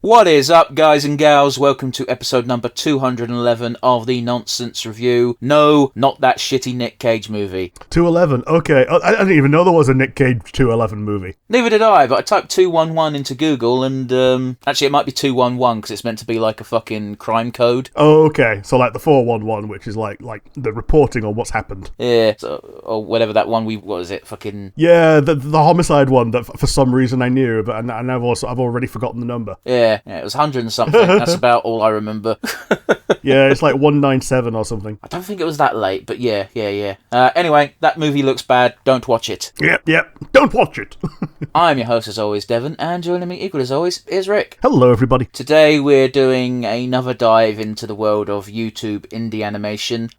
What is up, guys and gals? Welcome to episode number 211 of the Nonsense Review. No, not that shitty Nick Cage movie. 211, okay. I didn't even know there was a Nick Cage 211 movie. Neither did I, but I typed 211 into Google and, actually it might be 211 because it's meant to be like a fucking crime code. Oh, okay. So like the 411, which is like the reporting on what's happened. Yeah, so, or whatever that one what was it, fucking... Yeah, the homicide one that for some reason I knew, but I've already forgotten the number. Yeah, it was 100 and something. That's about all I remember. Yeah, it's like 197 or something. I don't think it was that late, but yeah. Anyway, that movie looks bad. Don't watch it. Yep. Don't watch it. I'm your host as always, Devon, and joining me equally as always is Rick. Hello, everybody. Today we're doing another dive into the world of YouTube indie animation.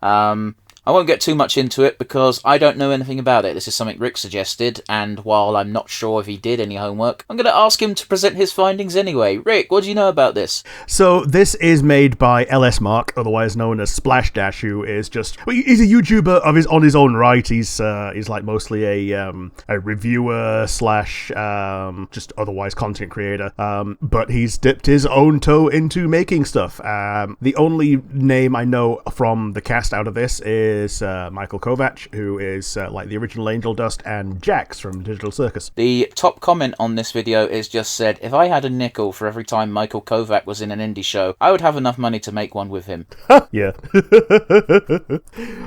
I won't get too much into it because I don't know anything about it. This is something Rick suggested, and while I'm not sure if he did any homework, I'm going to ask him to present his findings anyway. Rick, what do you know about this? So this is made by LS Mark, otherwise known as Splash Dash, who is he's a YouTuber on his own right. He's like mostly a reviewer slash just otherwise content creator. But he's dipped his own toe into making stuff. The only name I know from the cast out of this is Michael Kovac, who is like the original Angel Dust, and Jax from Digital Circus. The top comment on this video is just said, if I had a nickel for every time Michael Kovac was in an indie show, I would have enough money to make one with him. Yeah.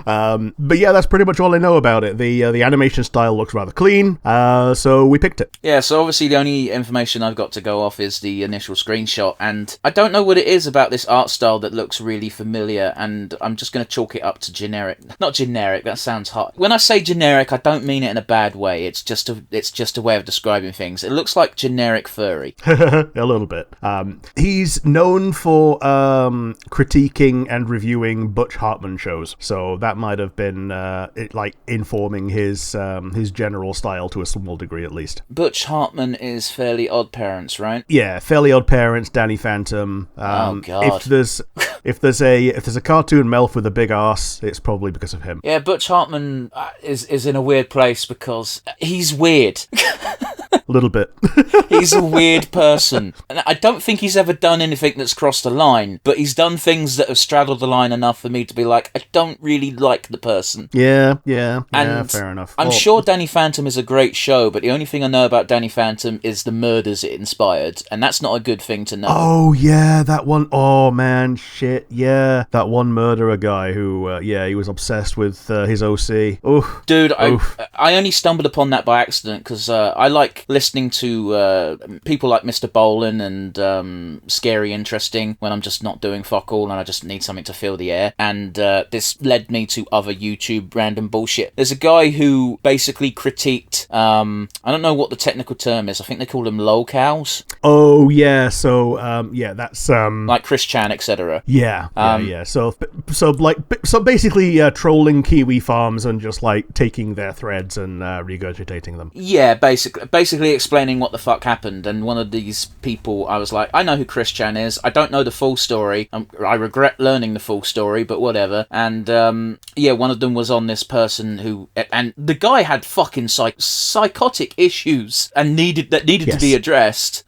But yeah, that's pretty much all I know about it. The animation style looks rather clean, so we picked it. Yeah, so obviously the only information I've got to go off is the initial screenshot, and I don't know what it is about this art style that looks really familiar, and I'm just going to chalk it up to generic. Not generic, that sounds hot. When I say generic, I don't mean it in a bad way. It's just a way of describing things. It looks like generic Furry. A little bit. He's known for critiquing and reviewing Butch Hartman shows, so that might have been informing his general style to a small degree, at least. Butch Hartman is Fairly Odd Parents, right? Yeah, Fairly Odd Parents, Danny Phantom. Oh God! If there's a cartoon Melf with a big arse, it's probably because of him. Yeah, Butch Hartman is in a weird place because he's weird. A little bit. He's a weird person. And I don't think he's ever done anything that's crossed the line, but he's done things that have straddled the line enough for me to be like, I don't really like the person. Yeah, fair enough. I'm sure Danny Phantom is a great show, but the only thing I know about Danny Phantom is the murders it inspired, and that's not a good thing to know. Oh, yeah, that one. Oh, man, shit, yeah. That one murderer guy who, he was obsessed with his OC. Oof. Dude, I only stumbled upon that by accident, because I like listening to people like Mr. Bolin and Scary Interesting when I'm just not doing fuck all and I just need something to fill the air, and this led me to other YouTube random bullshit. There's a guy who basically critiqued, I don't know what the technical term is, I think they call them lolcows. Oh, yeah, so, that's... like Chris Chan, etc. Yeah. So basically trolling Kiwi farms and just, like, taking their threads and regurgitating them. Yeah, basically explaining what the fuck happened, and one of these people, I was like, I know who Chris Chan is, I don't know the full story, I regret learning the full story, but whatever, and one of them was on this person who, and the guy had fucking psychotic issues and needed yes. to be addressed.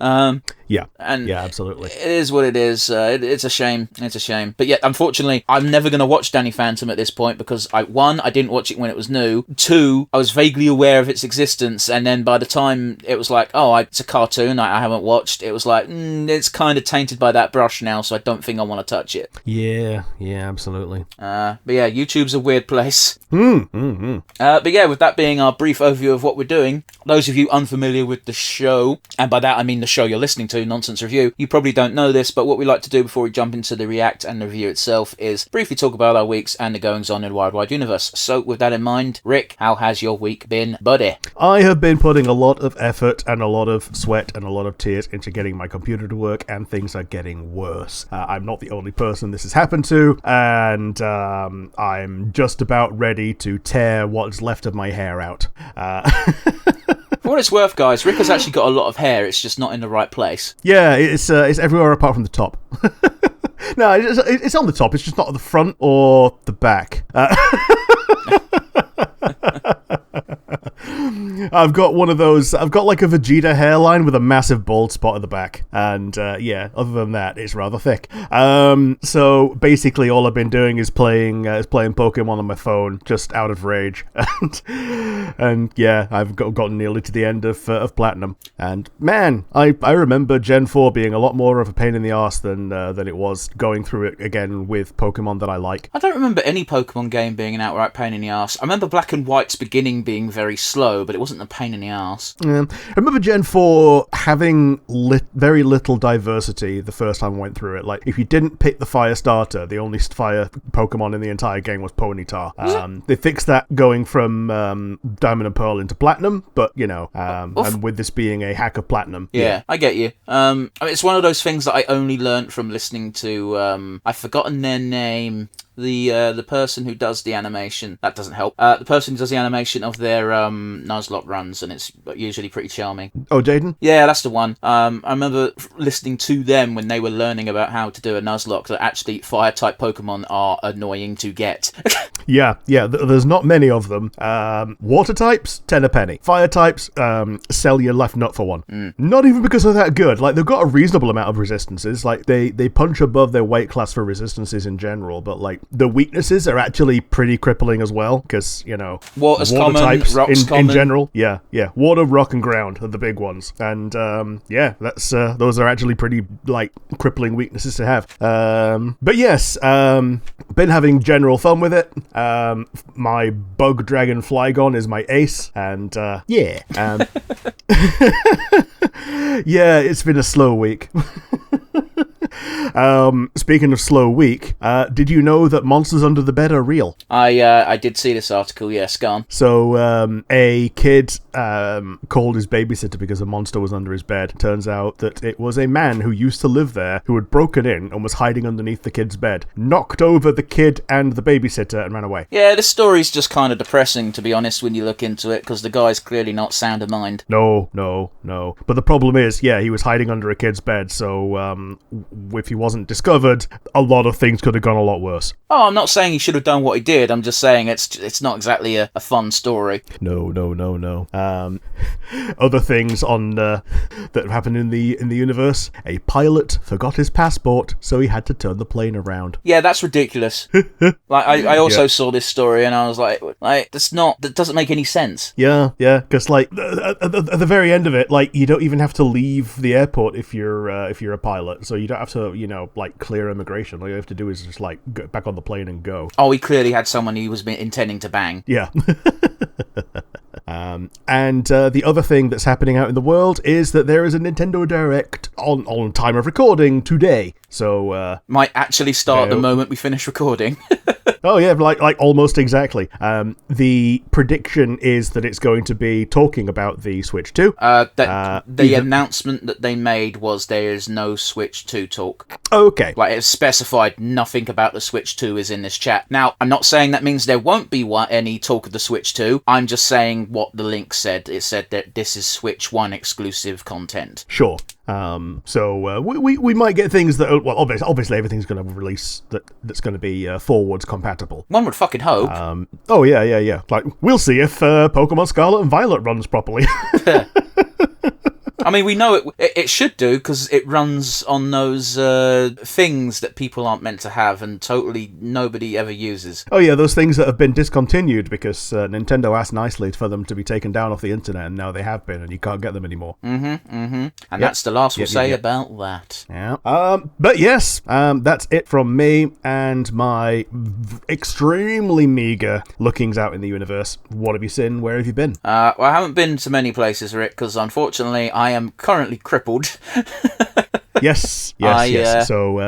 Yeah, and yeah, absolutely. It is what it is. It's a shame. It's a shame. But yet, unfortunately, I'm never going to watch Danny Phantom at this point because, I didn't watch it when it was new. 2, I was vaguely aware of its existence, and then by the time it was like, it's a cartoon I haven't watched, it was like, it's kind of tainted by that brush now, so I don't think I want to touch it. Yeah, absolutely. But yeah, YouTube's a weird place. But yeah, with that being our brief overview of what we're doing, those of you unfamiliar with the show, and by that I mean the show you're listening to, Nonsense Review, you probably don't know this, but what we like to do before we jump into the react and the review itself is briefly talk about our weeks and the goings-on in the Wild Wide Universe. So with that in mind, Rick, how has your week been, buddy? I have been putting a lot of effort and a lot of sweat and a lot of tears into getting my computer to work, and things are getting worse. I'm not the only person this has happened to, and I'm just about ready to tear what's left of my hair out. For what it's worth, guys, Rick has actually got a lot of hair, it's just not in the right place. Yeah, it's everywhere apart from the top. No, it's on the top, it's just not at the front or the back. I've got one of those. I've got like a Vegeta hairline with a massive bald spot at the back, and yeah, other than that, it's rather thick. So basically, all I've been doing is playing Pokemon on my phone, just out of rage, and yeah, I've gotten nearly to the end of Platinum, and man, I remember Gen 4 being a lot more of a pain in the arse than it was going through it again with Pokemon that I like. I don't remember any Pokemon game being an outright pain in the arse. I remember Black and White's beginning being very slow, but it wasn't a pain in the arse. I remember Gen 4 having very little diversity the first time I went through it. Like, if you didn't pick the fire starter, the only fire Pokemon in the entire game was Ponyta. They fixed that going from Diamond and Pearl into Platinum, but, you know, and with this being a hack of Platinum. Yeah, I get you. I mean, it's one of those things that I only learnt from listening to, I've forgotten their name. The person who does the animation, that doesn't help. The person who does the animation of their Nuzlocke runs, and it's usually pretty charming. Oh, Jaden? Yeah, that's the one. I remember listening to them when they were learning about how to do a Nuzlocke, that actually fire-type Pokemon are annoying to get. Yeah, there's not many of them. Water types, 10 a penny. Fire types, sell your left nut for one. Not even because they're that good. Like, they've got a reasonable amount of resistances. Like, they punch above their weight class for resistances in general, but, like, the weaknesses are actually pretty crippling as well, because, you know, water common, types rock's common. in general. Yeah. Water, rock, and ground are the big ones. And, yeah, that's those are actually pretty, like, crippling weaknesses to have. But yes, been having general fun with it. My Bug Dragon Flygon is my ace, and, yeah. Yeah, it's been a slow week. Speaking of slow week, did you know that monsters under the bed are real? I did see this article, yes, go on. So, a kid called his babysitter because a monster was under his bed. Turns out that it was a man who used to live there who had broken in and was hiding underneath the kid's bed, knocked over the kid and the babysitter and ran away. Yeah, this story's just kind of depressing, to be honest, when you look into it, because the guy's clearly not sound of mind. No. But the problem is, yeah, he was hiding under a kid's bed, so if he wasn't discovered, a lot of things could have gone a lot worse. Oh, I'm not saying he should have done what he did. I'm just saying it's not exactly a fun story. No. Other things on that happened in the universe. A pilot forgot his passport, so he had to turn the plane around. Yeah, that's ridiculous. Like I also saw this story, and I was like, that doesn't make any sense. Yeah, because like at the very end of it, like you don't even have to leave the airport if you're a pilot, so you don't have to, you know, like clear immigration. All you have to do is just like get back on the plane and go. Oh, he clearly had someone he was intending to bang. Yeah. And the other thing that's happening out in the world is that there is a Nintendo Direct on time of recording today. So might actually start the moment we finish recording. Oh yeah, like almost exactly. The prediction is that it's going to be talking about the Switch 2. The announcement that they made was there is no Switch 2 talk. Okay. Like, it specified nothing about the Switch 2 is in this chat. Now, I'm not saying that means there won't be any talk of the Switch 2. I'm just saying what the link said. It said that this is Switch 1 exclusive content. Sure. So we might get things that, well, obviously everything's going to release that's going to be forwards compatible. One would fucking hope. Oh yeah. Like, we'll see if Pokemon Scarlet and Violet runs properly. I mean, we know it should do, because it runs on those things that people aren't meant to have and totally nobody ever uses. Oh yeah, those things that have been discontinued because Nintendo asked nicely for them to be taken down off the internet, and now they have been, and you can't get them anymore. And that's the last we'll say about that. Yeah. But yes, that's it from me and my extremely meager lookings out in the universe. What have you seen? Where have you been? Well, I haven't been to many places, Rick, because unfortunately I am currently crippled. Yes. So,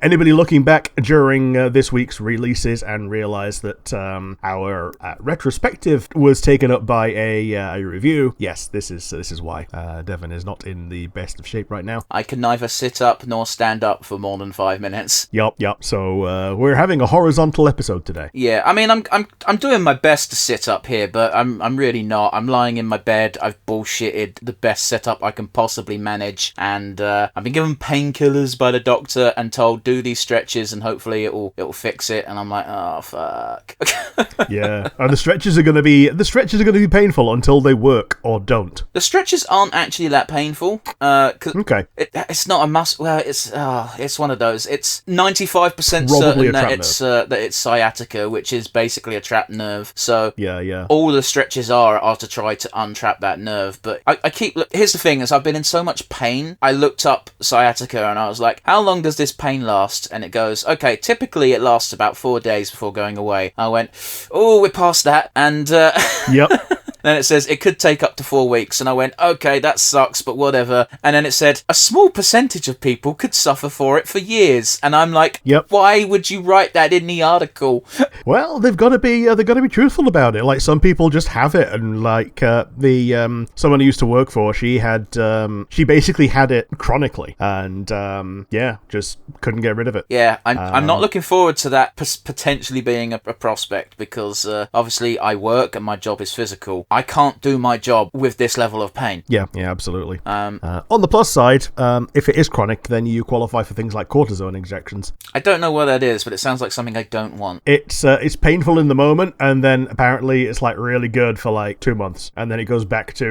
anybody looking back during this week's releases and realised that our retrospective was taken up by a review, yes, this is why. Devon is not in the best of shape right now. I can neither sit up nor stand up for more than 5 minutes. Yup. So we're having a horizontal episode today. Yeah, I mean, I'm doing my best to sit up here, but I'm really not. I'm lying in my bed. I've bullshitted the best setup I can possibly manage, and I've been given given painkillers by the doctor and told do these stretches and hopefully it'll fix it. And I'm like, oh fuck. Yeah, and the stretches are going to be painful until they work or don't. The stretches aren't actually that painful. Okay. It's not a must. Well, it's one of those. It's 95% Probably certain a that it's sciatica, which is basically a trapped nerve. So yeah. all the stretches are to try to untrap that nerve. But I keep here's the thing: is I've been in so much pain. I looked up sciatica and I was like, how long does this pain last? And it goes, okay, typically it lasts about 4 days before going away. I went, oh, we're past that, and Yep. then it says it could take up to 4 weeks, and I went, okay, that sucks, but whatever. And then it said a small percentage of people could suffer for it for years, and I'm like, Yep. Why would you write that in the article? Well, they've got to be truthful about it. Like, some people just have it, and like someone I used to work for, she basically had it chronically, and just couldn't get rid of it. Yeah, I'm not looking forward to that potentially being a prospect, because obviously I work and my job is physical. I can't do my job with this level of pain. Yeah, absolutely. On the plus side, if it is chronic, then you qualify for things like cortisone injections. I don't know what that is, but it sounds like something I don't want. It's painful in the moment, and then apparently it's like really good for like 2 months, and then it goes back to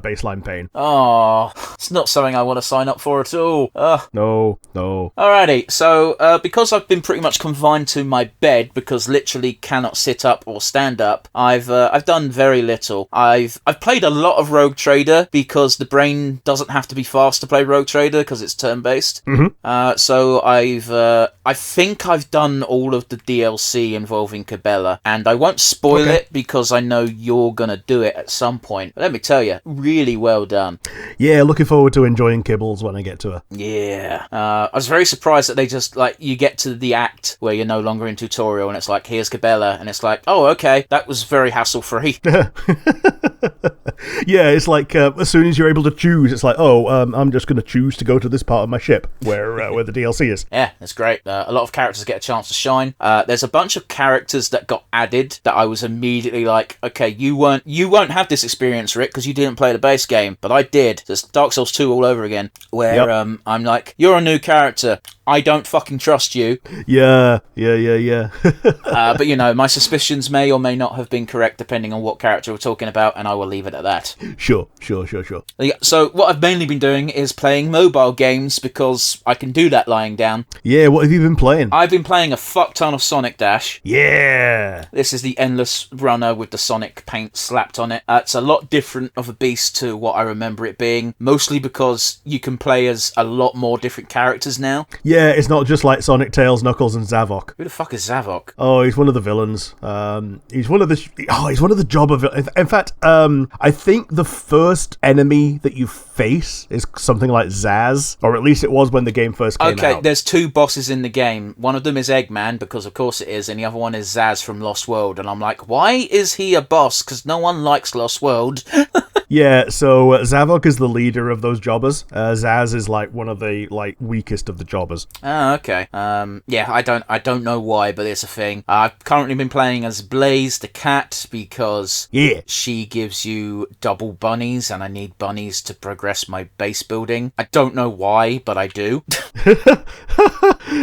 baseline pain. Oh, it's not something I want to sign up for at all. No. Alrighty, so because I've been pretty much confined to my bed because literally cannot sit up or stand up, I've done very little. I've played a lot of Rogue Trader because the brain doesn't have to be fast to play Rogue Trader because it's turn-based. Mm-hmm. So I think I've done all of the DLC involving Cabela, and I won't spoil it because I know you're gonna do it at some point. But let me tell you, really well done. Yeah, looking forward to enjoying Kibbles when I get to her. Yeah. I was very surprised that they just, like, you get to the act where you're no longer in tutorial and it's like, here's Cabela, and it's like, oh, okay, that was very hassle-free. Yeah, it's like as soon as you're able to choose, it's like, I'm just going to choose to go to this part of my ship where the DLC is. Yeah, it's great. A lot of characters get a chance to shine. There's a bunch of characters that got added that I was immediately like, okay, you won't have this experience, Rick, because you didn't play the base game, but I did. There's Dark Souls 2 all over again, where I'm like, you're a new character. I don't fucking trust you. Yeah. But, my suspicions may or may not have been correct depending on what character we're talking about, and I will leave it at that. Sure. Yeah, so what I've mainly been doing is playing mobile games because I can do that lying down. Yeah, what have you been playing? I've been playing a fuck ton of Sonic Dash. Yeah! This is the endless runner with the Sonic paint slapped on it. It's a lot different of a beast to what I remember it being, mostly because you can play as a lot more different characters now. Yeah, it's not just like Sonic, Tails, Knuckles, and Zavok. Who the fuck is Zavok? Oh, he's one of the villains. He's one of the Jobber villains. In fact, I think the first enemy that you face is something like Zaz, or at least it was when the game first came out. Okay, there's two bosses in the game. One of them is Eggman, because of course it is, and the other one is Zaz from Lost World. And I'm like, why is he a boss? Because no one likes Lost World. Yeah, so Zavok is the leader of those jobbers. Zaz is like one of the weakest of the jobbers. Oh, okay. Yeah, I don't know why, but it's a thing. I've currently been playing as Blaze the cat because she gives you double bunnies, and I need bunnies to progress my base building. I don't know why, but I do.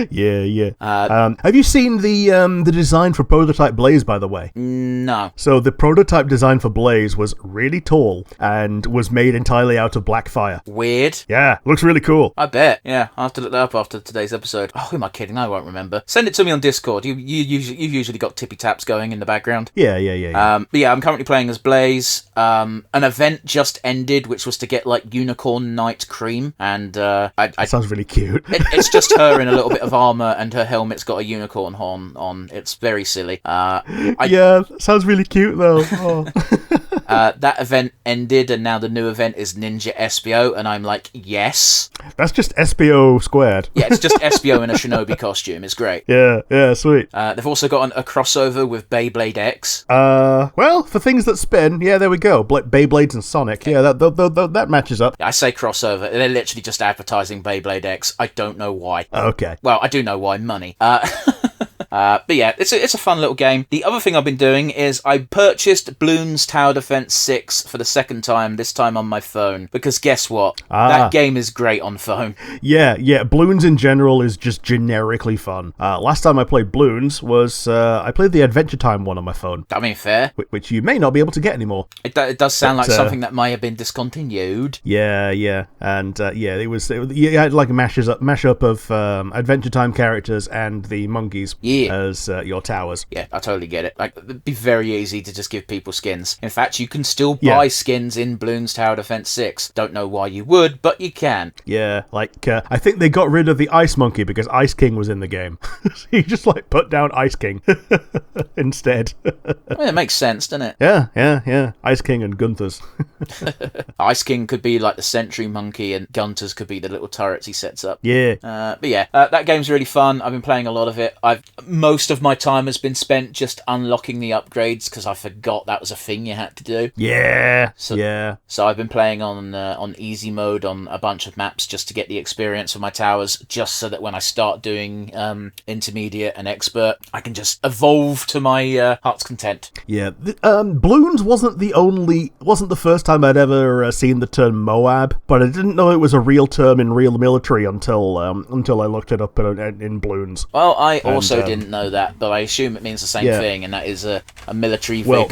Yeah. Have you seen the design for prototype Blaze, by the way? No. So the prototype design for Blaze was really tall and was made entirely out of black fire. Weird. Yeah, looks really cool. I bet. Yeah, I'll have to look that up after today's episode. Oh, who am I kidding? I won't remember. Send it to me on Discord. You've usually got tippy taps going in the background. Yeah. But yeah, I'm currently playing as Blaze. An event just ended, which was to get like Unicorn Knight Cream, and that sounds really cute. It's just her in a little bit of armor, and her helmet's got a unicorn horn on. It's very silly. Yeah, sounds really cute though. Oh. That event ended, and now the new event is Ninja SBO, and I'm like, yes. That's just SBO squared. Yeah, it's just SBO in a shinobi costume. It's great. Yeah, sweet. They've also got a crossover with Beyblade X. Well, for things that spin, yeah, there we go. Beyblades and Sonic. Yeah, that matches up. I say crossover. They're literally just advertising Beyblade X. I don't know why. Okay. Well, I do know why. Money. But yeah, it's a fun little game. The other thing I've been doing is I purchased Bloons Tower Defense 6 for the second time, this time on my phone, because guess what? That game is great on phone. Yeah, Bloons in general is just generically fun. Last time I played Bloons was, I played the Adventure Time one on my phone. I mean, fair. Which you may not be able to get anymore. It does sound like something that may have been discontinued. Yeah. And, you had like a mashup of Adventure Time characters and the monkeys as your towers. Yeah, I totally get it. Like, it'd be very easy to just give people skins. In fact, you can still buy skins in Bloons Tower Defense 6. Don't know why you would, but you can. Yeah, like, I think they got rid of the Ice Monkey because Ice King was in the game. So you just, like, put down Ice King instead. I mean, it makes sense, doesn't it? Yeah. Ice King and Gunther's. Ice King could be like the Sentry Monkey and Gunther's could be the little turrets he sets up. Yeah. But yeah, that game's really fun. I've been playing a lot of it. Most of my time has been spent just unlocking the upgrades because I forgot that was a thing you had to do. Yeah. So I've been playing on easy mode on a bunch of maps just to get the experience of my towers, just so that when I start doing intermediate and expert, I can just evolve to my heart's content. Yeah. Bloons wasn't the first time I'd ever seen the term Moab, but I didn't know it was a real term in real military until I looked it up in Bloons. Well, I also didn't know that, but I assume it means the same thing, and that is a military vehicle. Well,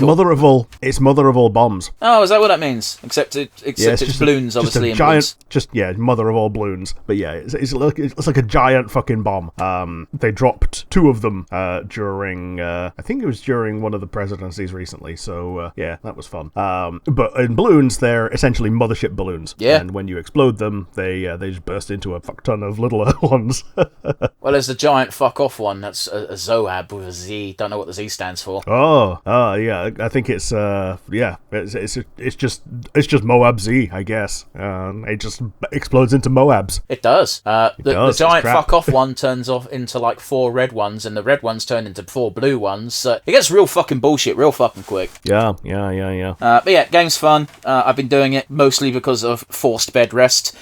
it's mother of all bombs. Oh, is that what that means? Except it's Bloons, obviously. Just a giant, mother of all Bloons. But yeah, it's like a giant fucking bomb. They dropped two of them during, I think it was during one of the presidencies recently. So yeah, that was fun. But in Bloons, they're essentially mothership balloons. Yeah. And when you explode them, they just burst into a fuck ton of littler ones. Well, there's the giant fuck off one. That's a Zoab with a Z. Don't know what the Z stands for. Oh, yeah. I think it's it's just Moab Z, I guess. It just explodes into Moabs. It does. The giant fuck off one turns off into like 4 red ones, and the red ones turn into 4 blue ones. So it gets real fucking bullshit real fucking quick. Yeah. But yeah, game's fun. I've been doing it mostly because of forced bed rest.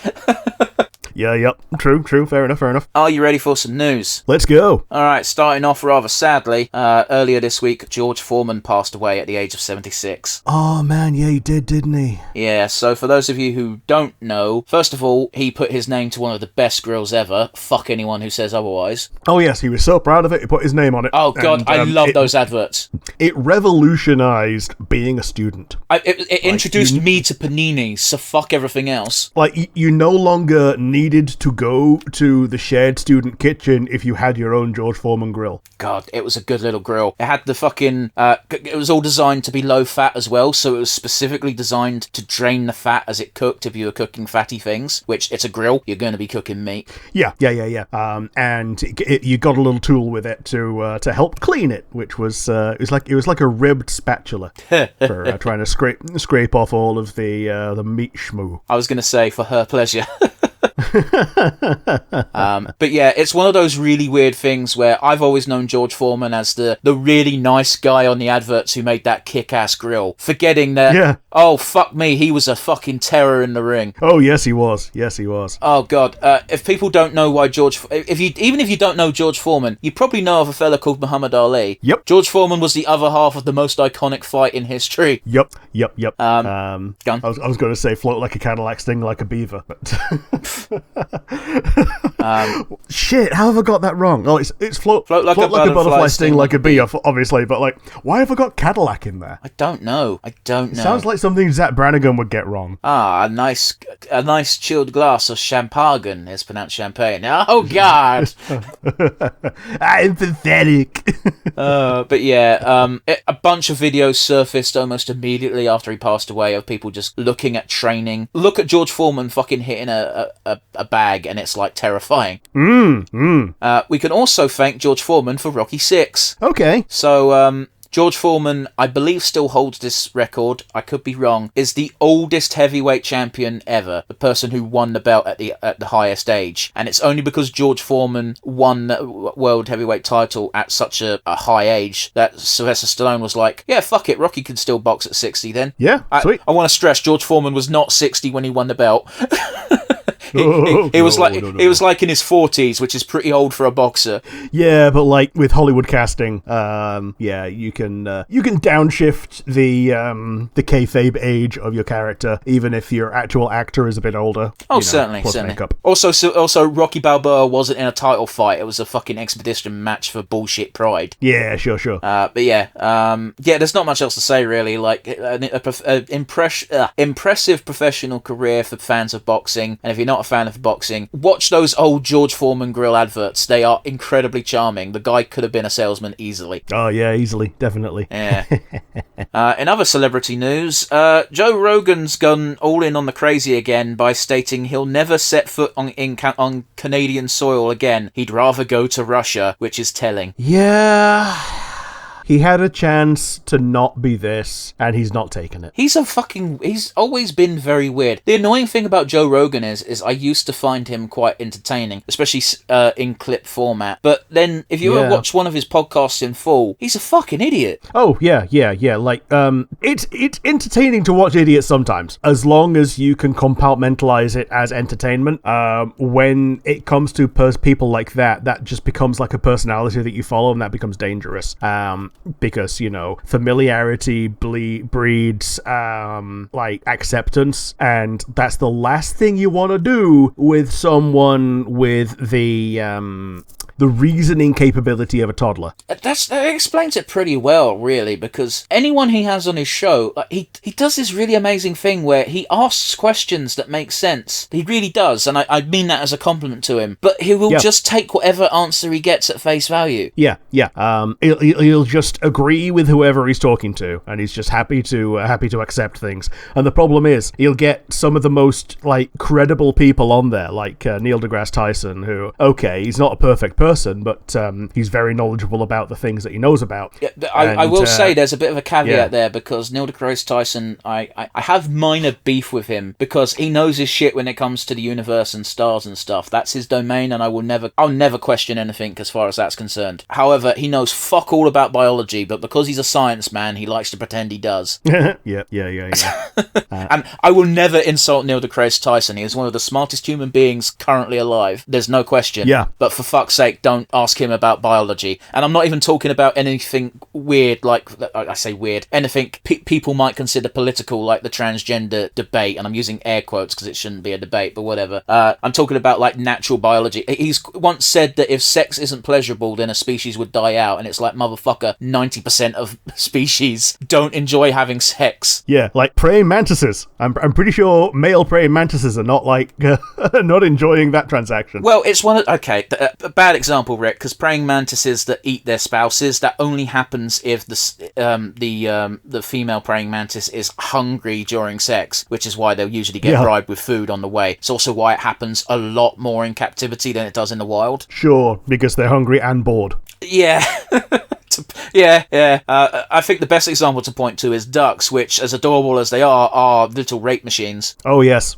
Yeah, yep. True. Fair enough. Are you ready for some news? Let's go. Alright, starting off rather sadly, earlier this week, George Foreman passed away at the age of 76. Oh, man, yeah, he did, didn't he? Yeah, so for those of you who don't know, first of all, he put his name to one of the best grills ever. Fuck anyone who says otherwise. Oh, yes, he was so proud of it, he put his name on it. Oh, God, and, I love those adverts. It revolutionized being a student. It introduced me to panini, so fuck everything else. Like, you no longer needed to go to the shared student kitchen if you had your own George Foreman grill. God, it was a good little grill. It had the fucking... it was all designed to be low fat as well, so it was specifically designed to drain the fat as it cooked if you were cooking fatty things, which it's a grill, you're going to be cooking meat. Yeah. And you got a little tool with it to help clean it, which was it was like a ribbed spatula for trying to scrape off all of the meat schmoo. I was going to say for her pleasure. But yeah, it's one of those really weird things where I've always known George Foreman as the really nice guy on the adverts who made that kick-ass grill, forgetting that, oh, fuck me, he was a fucking terror in the ring. Oh, yes, he was. Oh, God. If people don't know why even if you don't know George Foreman, you probably know of a fella called Muhammad Ali. Yep. George Foreman was the other half of the most iconic fight in history. Yep. Gun. I was going to say float like a Cadillac, sting like a beaver, but... Shit, how have I got that wrong? Oh, it's float like a butterfly, sting like a bee, obviously, but like, why have I got Cadillac in there? I don't know. It sounds like something Zach Brannigan would get wrong. A nice chilled glass of champagne is pronounced champagne. Oh, God! I'm pathetic. But yeah, a bunch of videos surfaced almost immediately after he passed away of people just looking at training. Look at George Foreman fucking hitting a bag, and it's like terrifying. We can also thank George Foreman for Rocky VI. Okay. So, George Foreman, I believe, still holds this record. I could be wrong. Is the oldest heavyweight champion ever. The person who won the belt at the highest age. And it's only because George Foreman won the world heavyweight title at such a high age that Sylvester Stallone was like, yeah, fuck it, Rocky can still box at 60 then. Yeah, sweet. I want to stress, George Foreman was not 60 when he won the belt. He was No, like no, no, he was no. like in his 40s, which is pretty old for a boxer. Yeah, but like with Hollywood casting, yeah, you can downshift the kayfabe age of your character, even if your actual actor is a bit older. Oh, you know, certainly, plus certainly. makeup. Also, Rocky Balboa wasn't in a title fight. It was a fucking expedition match for bullshit pride. Yeah, sure. But yeah, there's not much else to say really. Like impressive professional career for fans of boxing, and if you're not a fan of boxing, watch those old George Foreman grill adverts. They are incredibly charming. The guy could have been a salesman easily. Oh yeah, easily, definitely. Yeah. In other celebrity news, Joe Rogan's gone all in on the crazy again by stating he'll never set foot on Canadian soil again. He'd rather go to Russia, which is telling. Yeah. He had a chance to not be this, and he's not taken it. He's always been very weird. The annoying thing about Joe Rogan is I used to find him quite entertaining, especially in clip format. But then, if you ever watch one of his podcasts in full, he's a fucking idiot. Oh, yeah. Like, it's entertaining to watch idiots sometimes, as long as you can compartmentalize it as entertainment. When it comes to people like that just becomes like a personality that you follow, and that becomes dangerous. Because, you know, familiarity breeds like acceptance, and that's the last thing you want to do with someone with the reasoning capability of a toddler. That explains it pretty well, really, because anyone he has on his show, he does this really amazing thing where he asks questions that make sense. He really does, and I mean that as a compliment to him. But he will just take whatever answer he gets at face value. Yeah. He'll just agree with whoever he's talking to, and he's just happy to accept things. And the problem is, he'll get some of the most like credible people on there, like Neil deGrasse Tyson, who, okay, he's not a perfect person, but he's very knowledgeable about the things that he knows about. Yeah, I will say there's a bit of a caveat there, because Neil deGrasse Tyson, I have minor beef with him because he knows his shit when it comes to the universe and stars and stuff. That's his domain, and I'll never question anything as far as that's concerned. However, he knows fuck all about biology, but because he's a science man, he likes to pretend he does. Yeah. And I will never insult Neil deGrasse Tyson. He is one of the smartest human beings currently alive. There's no question. Yeah. But for fuck's sake, don't ask him about biology. And I'm not even talking about anything weird, like, I say weird, anything people might consider political, like the transgender debate, and I'm using air quotes because it shouldn't be a debate, but whatever. I'm talking about, like, natural biology. He's once said that if sex isn't pleasurable, then a species would die out, and it's like, motherfucker, 90% of species don't enjoy having sex. Yeah, like praying mantises. I'm pretty sure male praying mantises are not like not enjoying that transaction. Well, it's one of a bad example, Rick, because praying mantises that eat their spouses, that only happens if the female praying mantis is hungry during sex, which is why they'll usually get bribed with food on the way. It's also why it happens a lot more in captivity than it does in the wild. Sure, because they're hungry and bored. Yeah. Yeah. I think the best example to point to is ducks, which, as adorable as they are little rape machines. Oh, yes.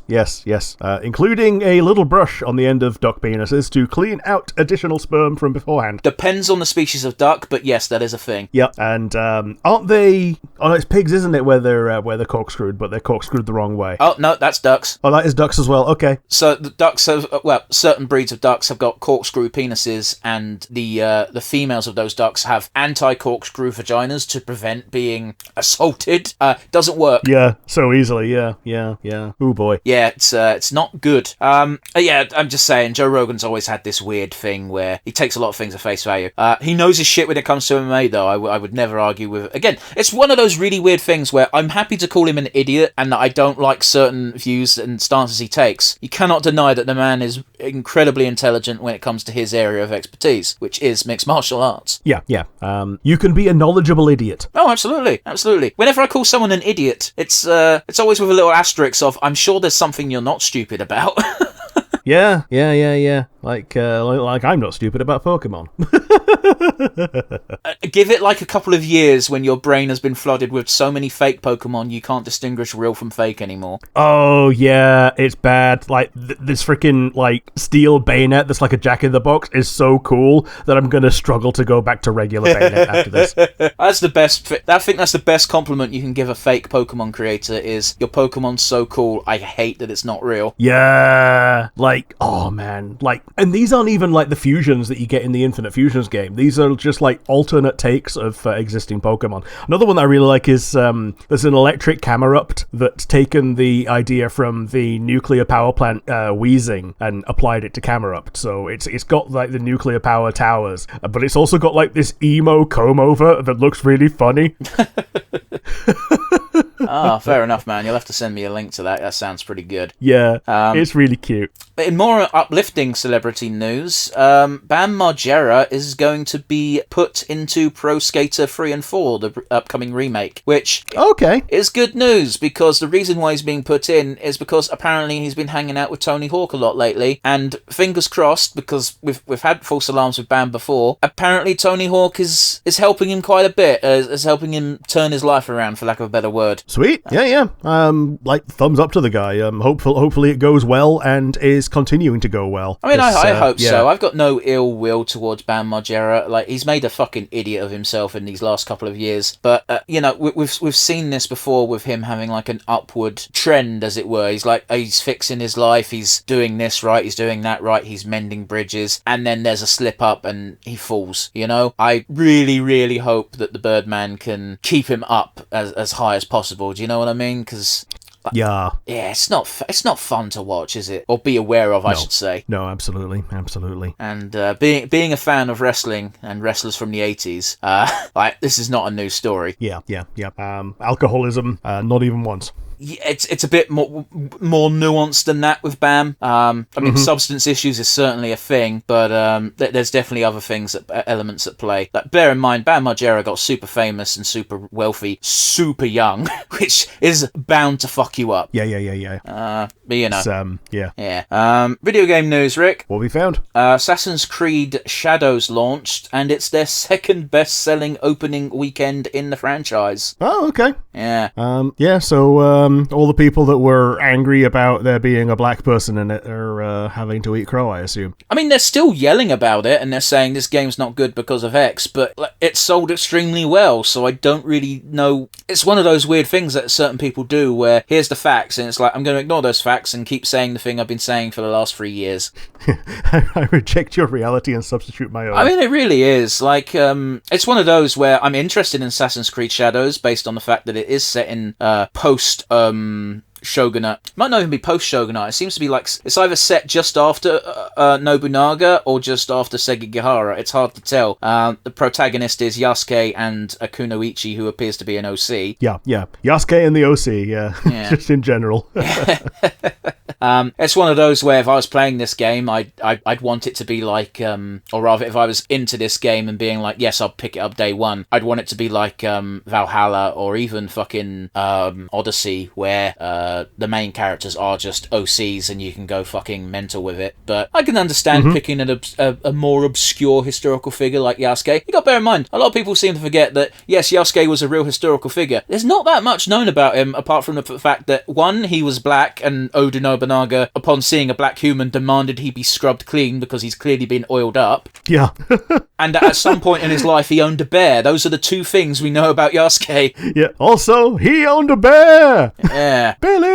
Including a little brush on the end of duck penises to clean out additional sperm from beforehand. Depends on the species of duck, but yes, that is a thing. Yep, and aren't they... Oh, it's pigs, isn't it, where they're corkscrewed, but they're corkscrewed the wrong way. Oh, no, that's ducks. Oh, that is ducks as well, okay. So the ducks have... Well, certain breeds of ducks have got corkscrew penises, and the females of those ducks have anti-corkscrew vaginas to prevent being assaulted. Doesn't work. Yeah, so easily, yeah. Ooh, boy. Yeah, it's not good. Yeah, I'm just saying, Joe Rogan's always had this weird thing where he takes a lot of things at face value. He knows his shit when it comes to MMA, though. I would never argue with it. Again, it's one of those really weird things where I'm happy to call him an idiot and that I don't like certain views and stances he takes. You cannot deny that the man is incredibly intelligent when it comes to his area of expertise, which is mixed martial arts. Yeah. You can be a knowledgeable idiot. Oh, absolutely. Whenever I call someone an idiot, it's always with a little asterisk of, I'm sure there's something you're not stupid about. Yeah. Like I'm not stupid about Pokemon. Give it like a couple of years when your brain has been flooded with so many fake Pokemon you can't distinguish real from fake anymore. Oh yeah, it's bad. Like this freaking like steel Bayonet that's like a Jack-in-the-Box is so cool that I'm gonna struggle to go back to regular Bayonet after this. That's the best. I think that's the best compliment you can give a fake Pokemon creator is your Pokemon's so cool. I hate that it's not real. Yeah, like oh man, like and these aren't even like the fusions that you get in the Infinite Fusions game. These are just like alternate takes of existing Pokemon. Another one that I really like is there's an electric Camerupt that's taken the idea from the nuclear power plant Weezing and applied it to Camerupt. So it's got like the nuclear power towers, but it's also got like this emo comb over that looks really funny. Fair enough, man. You'll have to send me a link to that. That sounds pretty good. Yeah, it's really cute. But in more uplifting celebrity news, Bam Margera is going to be put into Pro Skater 3 and 4, the upcoming remake, which is good news because the reason why he's being put in is because apparently he's been hanging out with Tony Hawk a lot lately, and fingers crossed, because we've had false alarms with Bam before, apparently Tony Hawk is helping him quite a bit, is helping him turn his life around, for lack of a better word. Sweet, yeah. Like thumbs up to the guy. Hopefully it goes well and is continuing to go well. I mean, I hope so. I've got no ill will towards Bam Margera. Like, he's made a fucking idiot of himself in these last couple of years. But we've seen this before with him having like an upward trend, as it were. He's fixing his life. He's doing this right. He's doing that right. He's mending bridges, and then there's a slip up and he falls. I really, really hope that the Birdman can keep him up as high as possible. Do you know what I mean? Because it's not fun to watch, is it? Or be aware of, I should say. No, absolutely. And being a fan of wrestling and wrestlers from the 80s, this is not a new story. Yeah. Alcoholism, not even once. Yeah, it's a bit more nuanced than that with Bam. I mean, substance issues is certainly a thing, but there's definitely other elements at play. Like, bear in mind, Bam Margera got super famous and super wealthy, super young, which is bound to fuck you up. Yeah. But you know, yeah. Video game news, Rick. What have we found? Assassin's Creed Shadows launched, and it's their second best-selling opening weekend in the franchise. Oh, okay. Yeah. So all the people that were angry about there being a black person in it are having to eat crow, I assume. I mean, they're still yelling about it, and they're saying this game's not good because of X, but it sold extremely well, so I don't really know. It's one of those weird things that certain people do, where here's the facts, and it's like, I'm going to ignore those facts and keep saying the thing I've been saying for the last 3 years. I reject your reality and substitute my own. I mean, it really is. Like, it's one of those where I'm interested in Assassin's Creed Shadows based on the fact that it is set in post Shogunate. It might not even be post-Shogunate. It seems to be like it's either set just after Nobunaga or just after Sekigahara. It's hard to tell. The protagonist is Yasuke and Kunoichi, who appears to be an OC. Yeah. Yasuke and the OC, yeah. Just in general. It's one of those where if I was playing this game, I'd want it to be like, or rather, if I was into this game and being like, yes, I'll pick it up day one, I'd want it to be like Valhalla or even fucking Odyssey, where the main characters are just OCs and you can go fucking mental with it. But I can understand picking a more obscure historical figure like Yasuke. You got to bear in mind, a lot of people seem to forget that, yes, Yasuke was a real historical figure. There's not that much known about him, apart from the fact that, one, he was black, and Oda Nobunaga, upon seeing a black human, demanded he be scrubbed clean because he's clearly been oiled up. Yeah. And that at some point in his life, he owned a bear. Those are the two things we know about Yasuke. Yeah. Also, he owned a bear! Yeah. Billy!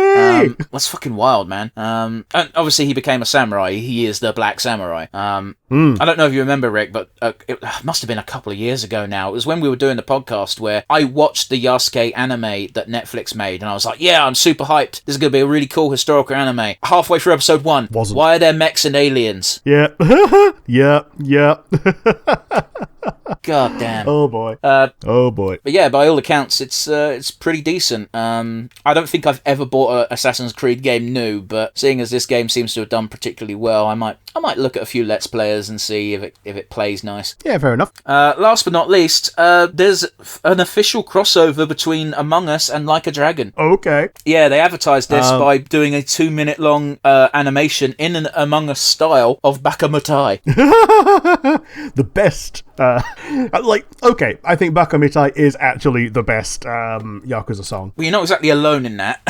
That's fucking wild, man. And obviously he became a samurai. He is the Black Samurai. I don't know if you remember, Rick, but it must have been a couple of years ago now. It was when we were doing the podcast where I watched the Yasuke anime that Netflix made, and I was like, yeah, I'm super hyped. This is going to be a really cool historical anime. Halfway through episode 1, why are there mechs and aliens? Yeah. Yeah. God damn. Oh boy. Oh boy. But yeah, by all accounts, it's pretty decent. I don't think I've ever bought an Assassin's Creed game new, but seeing as this game seems to have done particularly well, I might look at a few Let's Players and see if it plays nice. Yeah, fair enough. Last but not least, there's an official crossover between Among Us and Like a Dragon. Okay. Yeah, they advertised this by doing a 2-minute long animation in an Among Us style of Bakamitai. The best. Okay, I think Bakamitai is actually the best Yakuza song. Well, you're not exactly alone in that.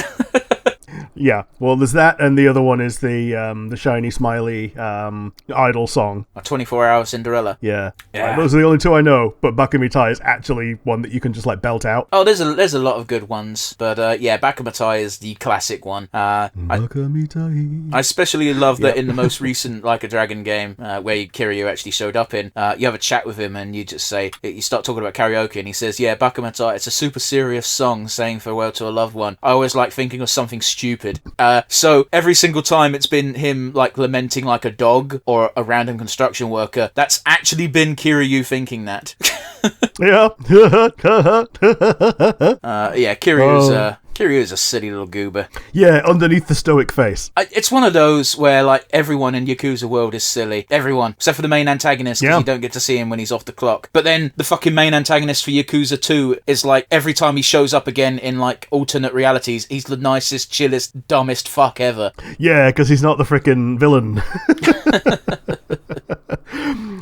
Yeah, well, there's that, and the other one is the shiny smiley idol song. A 24-hour Cinderella. Yeah. Yeah. Those are the only two I know, but Bakamitai is actually one that you can just like belt out. Oh, there's a lot of good ones, but yeah, Bakamitai is the classic one. Bakamitai. I especially love that in the most recent Like a Dragon game, where Kiryu actually showed up in, you have a chat with him and you just say, you start talking about karaoke and he says, yeah, Bakamitai, it's a super serious song saying farewell to a loved one. I always like thinking of something stupid. So every single time it's been him like lamenting like a dog or a random construction worker, that's actually been Kiryu thinking that. Yeah. Yeah, Kiryu is a silly little goober. Yeah, underneath the stoic face. It's one of those where, like, everyone in Yakuza world is silly. Everyone. Except for the main antagonist, because you don't get to see him when he's off the clock. But then, the fucking main antagonist for Yakuza 2 is, like, every time he shows up again in, like, alternate realities, he's the nicest, chillest, dumbest fuck ever. Yeah, because he's not the frickin' villain.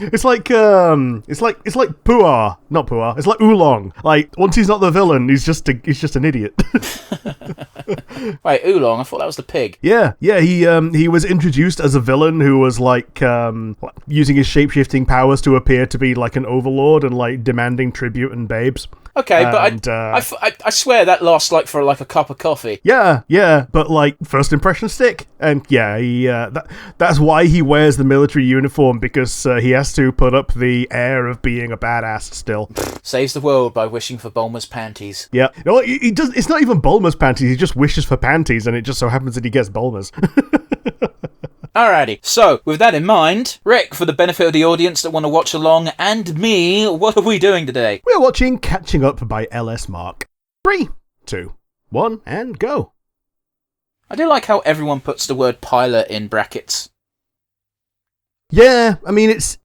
It's like Puar, not Puar. It's like Oolong. Like once he's not the villain, he's just an idiot. Wait, Oolong? I thought that was the pig. Yeah. He was introduced as a villain who was like using his shape-shifting powers to appear to be like an overlord and like demanding tribute and babes. Okay, but I swear that lasts like for like a cup of coffee. Yeah, but like first impressions stick, and yeah, that's why he wears the military uniform, because he has to put up the air of being a badass still. Saves the world by wishing for Bulma's panties. Yeah, no, he does. It's not even Bulma's panties. He just wishes for panties, and it just so happens that he gets Bulma's. Alrighty, so with that in mind, Rick, for the benefit of the audience that want to watch along, and me, what are we doing today? We're watching Catching Up by LS Mark. 3, 2, 1, and go. I do like how everyone puts the word pilot in brackets. Yeah, I mean, it's...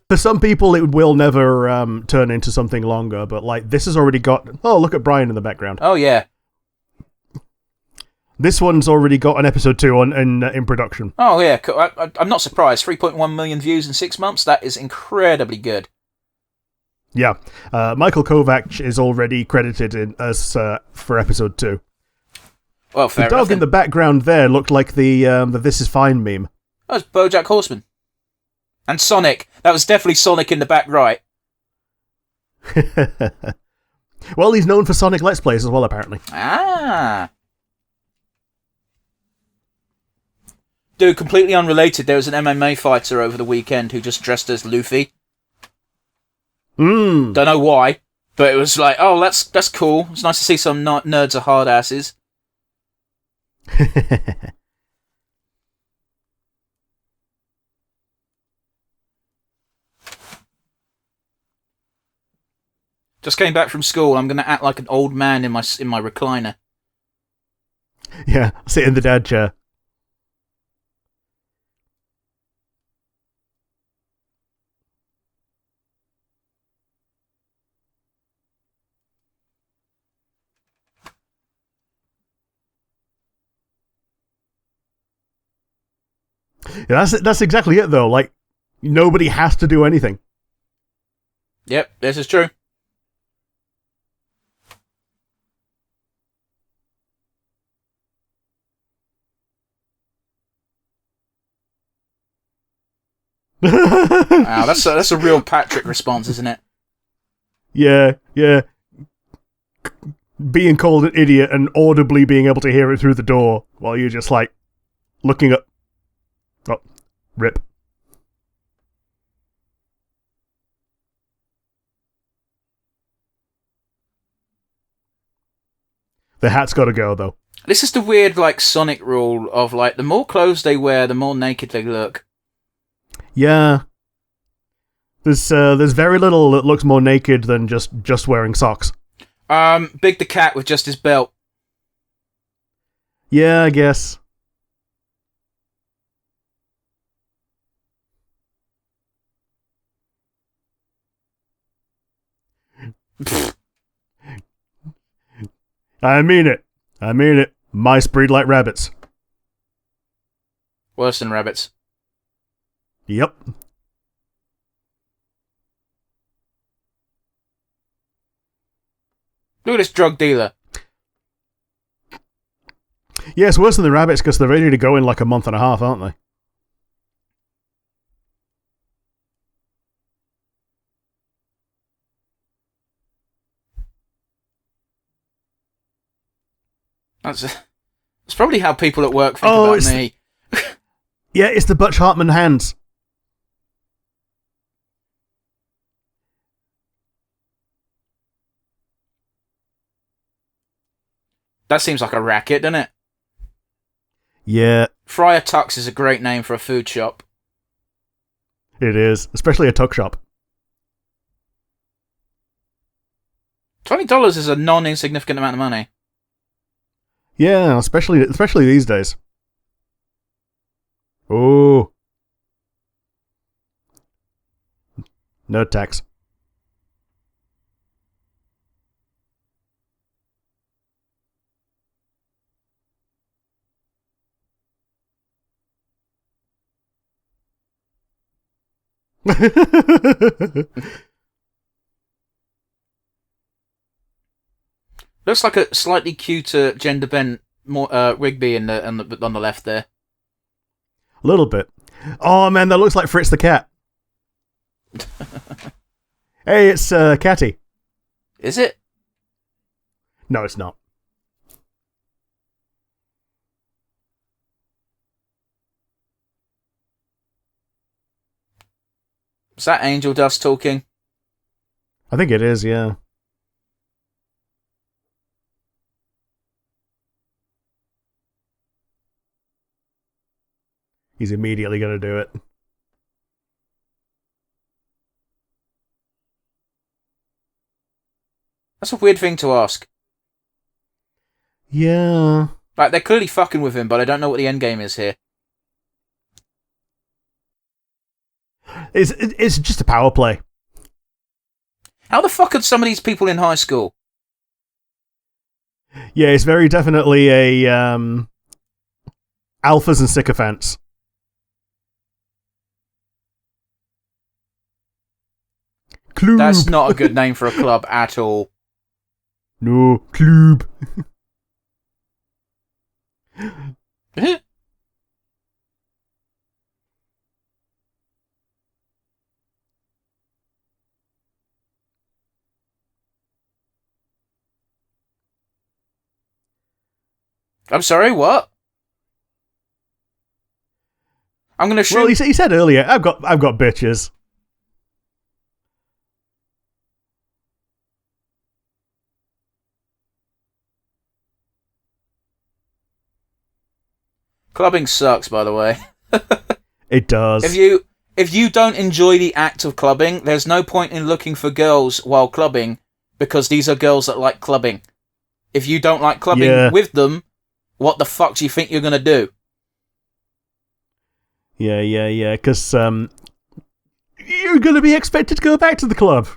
For some people, it will never turn into something longer, but like, this has already got... Oh, look at Brian in the background. Oh, yeah. This one's already got an episode 2 in production. Oh, yeah. I'm not surprised. 3.1 million views in 6 months. That is incredibly good. Yeah. Michael Kovac is already credited for episode 2. Well, fair enough. The dog in the background there looked like the This Is Fine meme. That was BoJack Horseman. And Sonic. That was definitely Sonic in the back right. Well, he's known for Sonic Let's Plays as well, apparently. Ah. Dude, completely unrelated, there was an MMA fighter over the weekend who just dressed as Luffy. Don't know why, but it was like, oh, that's cool. It's nice to see some nerds are hard asses. Just came back from school. I'm going to act like an old man in my recliner. Yeah, sit in the dad chair. Yeah, that's exactly it, though. Like, nobody has to do anything. Yep, this is true. Wow, that's a real Patrick response, isn't it? Yeah. Being called an idiot and audibly being able to hear it through the door while you're just, like, looking up. Oh, rip. The hat's got to go, though. This is the weird, like, Sonic rule of, like, the more clothes they wear, the more naked they look. Yeah. There's very little that looks more naked than just wearing socks. Big the cat with just his belt. Yeah, I guess. I mean it. Mice breed like rabbits. Worse than rabbits. Yep. Look at this drug dealer. Yeah, it's worse than the rabbits because they're ready to go in like a month and a half, aren't they? That's probably how people at work think about me. Yeah, it's the Butch Hartman hands. That seems like a racket, doesn't it? Yeah. Friar Tuck's is a great name for a food shop. It is, especially a tuck shop. $20 is a non-insignificant amount of money. Yeah, especially these days. Oh. No tax. Looks like a slightly cuter gender bent more Rigby on the left there. A little bit. Oh man, that looks like Fritz the cat. Hey, it's Catty. Is it? No, it's not. Is that Angel Dust talking? I think it is, yeah. He's immediately going to do it. That's a weird thing to ask. Yeah. Like, they're clearly fucking with him, but I don't know what the end game is here. It's just a power play. How the fuck are some of these people in high school? Yeah, it's very definitely a alphas and sycophants. Club. That's not a good name for a club at all. No, club. I'm sorry, what? I'm gonna shoot. Well, he said earlier, I've got bitches. Clubbing sucks, by the way. It does. If you don't enjoy the act of clubbing, there's no point in looking for girls while clubbing, because these are girls that like clubbing. If you don't like clubbing with them, what the fuck do you think you're gonna do? Yeah, because you're gonna be expected to go back to the club.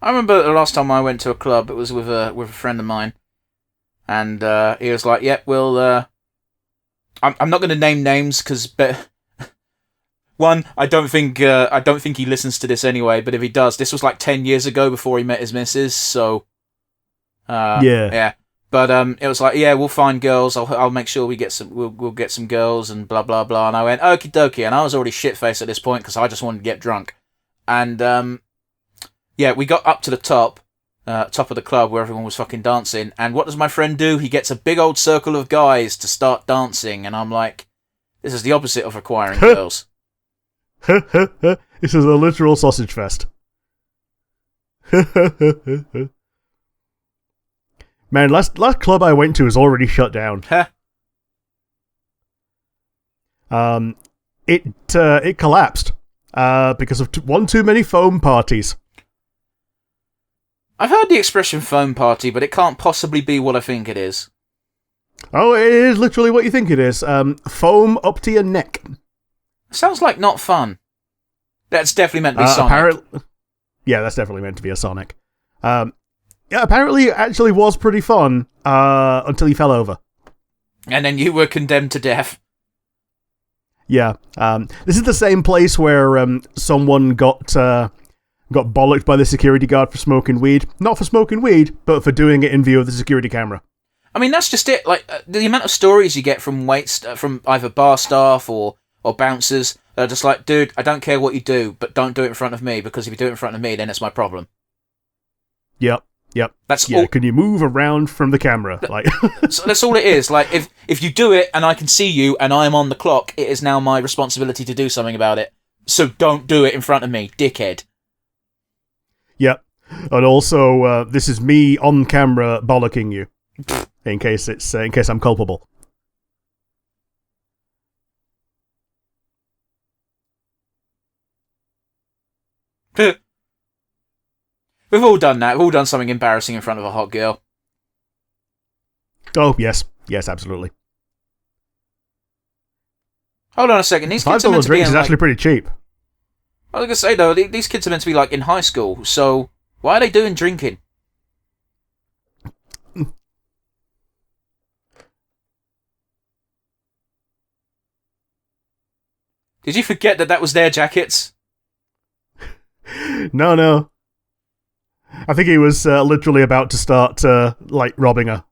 I remember the last time I went to a club, it was with a friend of mine, and he was like, "Yep, we'll." I'm not going to name names because, one, I don't think he listens to this anyway. But if he does, this was like 10 years ago before he met his missus. So, yeah. But it was like, yeah, we'll find girls. I'll make sure we get some. We'll get some girls and blah blah blah. And I went okie dokie, and I was already shit faced at this point because I just wanted to get drunk, and yeah, we got up to the top of the club where everyone was fucking dancing, and what does my friend do? He gets a big old circle of guys to start dancing, and I'm like, this is the opposite of acquiring girls. This is a literal sausage fest. Man, last club I went to is already shut down. Huh? It collapsed because of one too many foam parties. I've heard the expression foam party, but it can't possibly be what I think it is. Oh, it is literally what you think it is. Foam up to your neck. Sounds like not fun. That's definitely meant to be Sonic. Yeah, that's definitely meant to be a Sonic. Yeah, apparently it actually was pretty fun until he fell over. And then you were condemned to death. Yeah, this is the same place where someone got bollocked by the security guard for smoking weed. Not for smoking weed, but for doing it in view of the security camera. I mean, that's just it. Like the amount of stories you get from from either bar staff or bouncers, they're just like, dude, I don't care what you do, but don't do it in front of me, because if you do it in front of me, then it's my problem. Yep. That's all. all. Can you move around from the camera? Like, So that's all it is. Like, if you do it and I can see you and I am on the clock, it is now my responsibility to do something about it. So don't do it in front of me, dickhead. Yep. And also, this is me on camera bollocking you, in case I'm culpable. We've all done that. We've all done something embarrassing in front of a hot girl. Oh yes, absolutely. Hold on a second. These kids are $5 meant to be drinks is actually pretty cheap. I was gonna say though, these kids are meant to be like in high school. So why are they doing drinking? Did you forget that was their jackets? No. I think he was literally about to start, robbing her.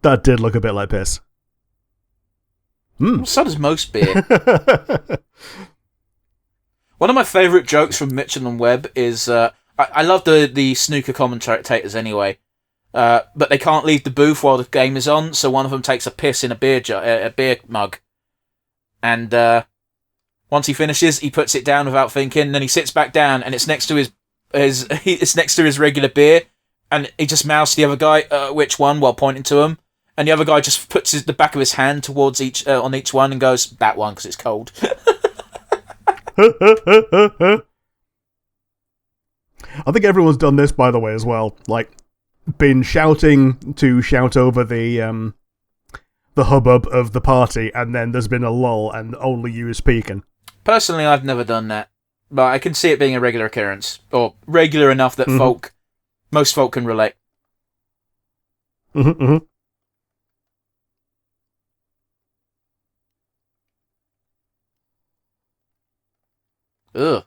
That did look a bit like piss. So does most beer. One of my favourite jokes from Mitchell and Webb is, I love the snooker commentators anyway, but they can't leave the booth while the game is on, so one of them takes a piss in a beer mug. And once he finishes, he puts it down without thinking, and then he sits back down, and it's next to his regular beer, and he just mouths to the other guy, which one, while pointing to him, and the other guy just puts the back of his hand towards on each one and goes, that one, because it's cold. I think everyone's done this, by the way, as well. Like, been shouting to shout over the hubbub of the party, and then there's been a lull, and only you speaking. Personally, I've never done that, but I can see it being a regular occurrence, or regular enough that most folk can relate. Ugh.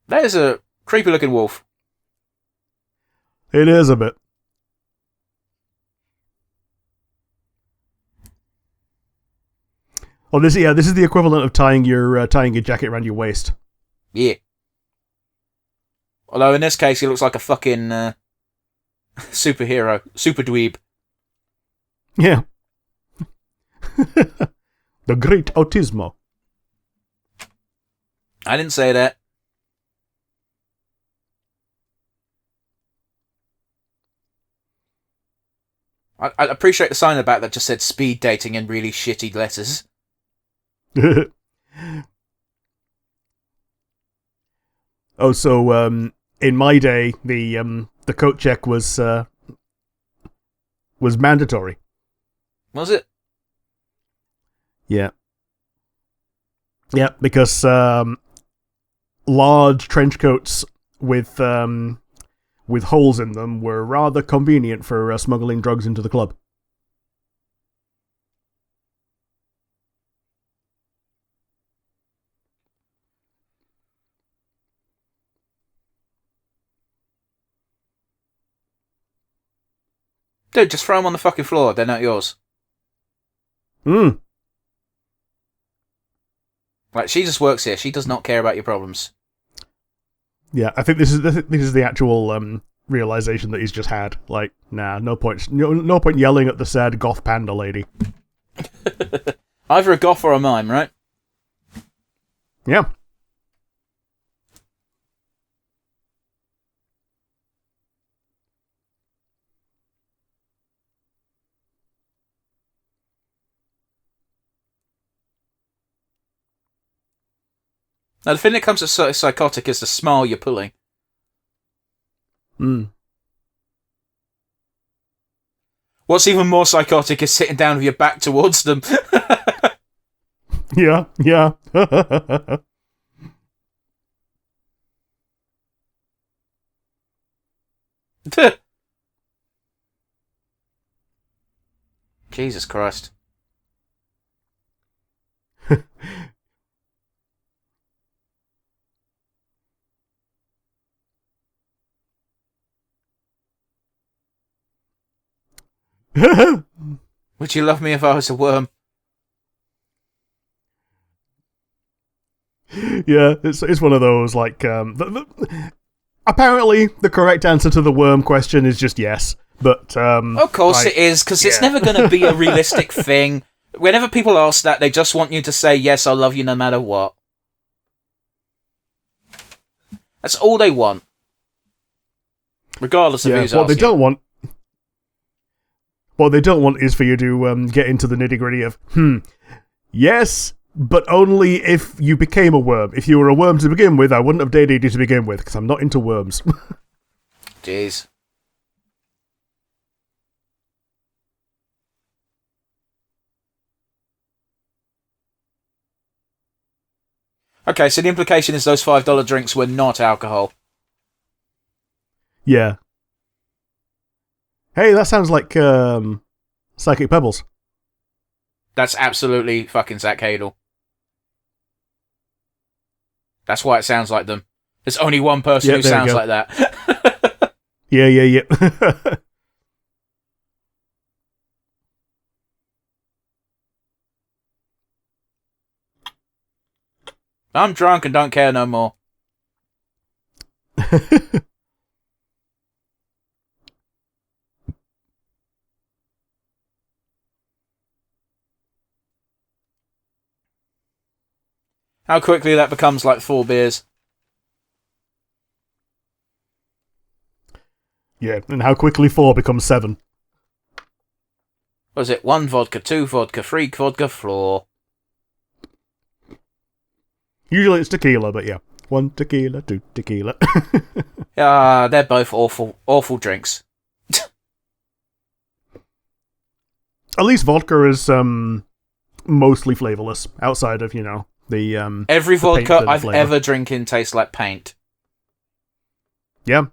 That is a creepy looking wolf. It is a bit. Oh, this is the equivalent of tying your jacket around your waist. Yeah. Although in this case, he looks like a fucking superhero, super dweeb. Yeah. The great autismo. I didn't say that. I appreciate the sign in the back that just said speed dating in really shitty letters. Oh, so in my day, the coat check was mandatory. Was it? Yeah. Yeah, because large trench coats with holes in them were rather convenient for smuggling drugs into the club. Dude, just throw them on the fucking floor. They're not yours. Like, she just works here. She does not care about your problems. Yeah, I think this is the actual realization that he's just had. Like, nah, no point yelling at the sad goth panda lady. Either a goth or a mime, right? Yeah. Now, the thing that comes to psychotic is the smile you're pulling. Mm. What's even more psychotic is sitting down with your back towards them. Yeah, yeah. Jesus Christ. Would you love me if I was a worm? Yeah, it's one of those, like, apparently the correct answer to the worm question is just yes, but, Of course it is, because it's never going to be a realistic thing. Whenever people ask that, they just want you to say, yes, I love you no matter what. That's all they want. Regardless of who's what asking. What they don't want is for you to get into the nitty-gritty of, yes, but only if you became a worm. If you were a worm to begin with, I wouldn't have dated you to begin with, because I'm not into worms. Jeez. Okay, so the implication is those $5 drinks were not alcohol. Yeah. Hey, that sounds like Psychic Pebbles. That's absolutely fucking Zach Hadel. That's why it sounds like them. There's only one person who sounds like that. Yeah. I'm drunk and don't care no more. How quickly that becomes like 4 beers. Yeah, and how quickly 4 becomes 7. Was it 1 vodka, 2 vodka, 3 vodka, 4? Usually it's tequila, but yeah. 1 tequila, 2 tequila. They're both awful drinks. At least vodka is mostly flavorless, outside of, the every the vodka I've flavor. ever drinking tastes like paint. Yeah.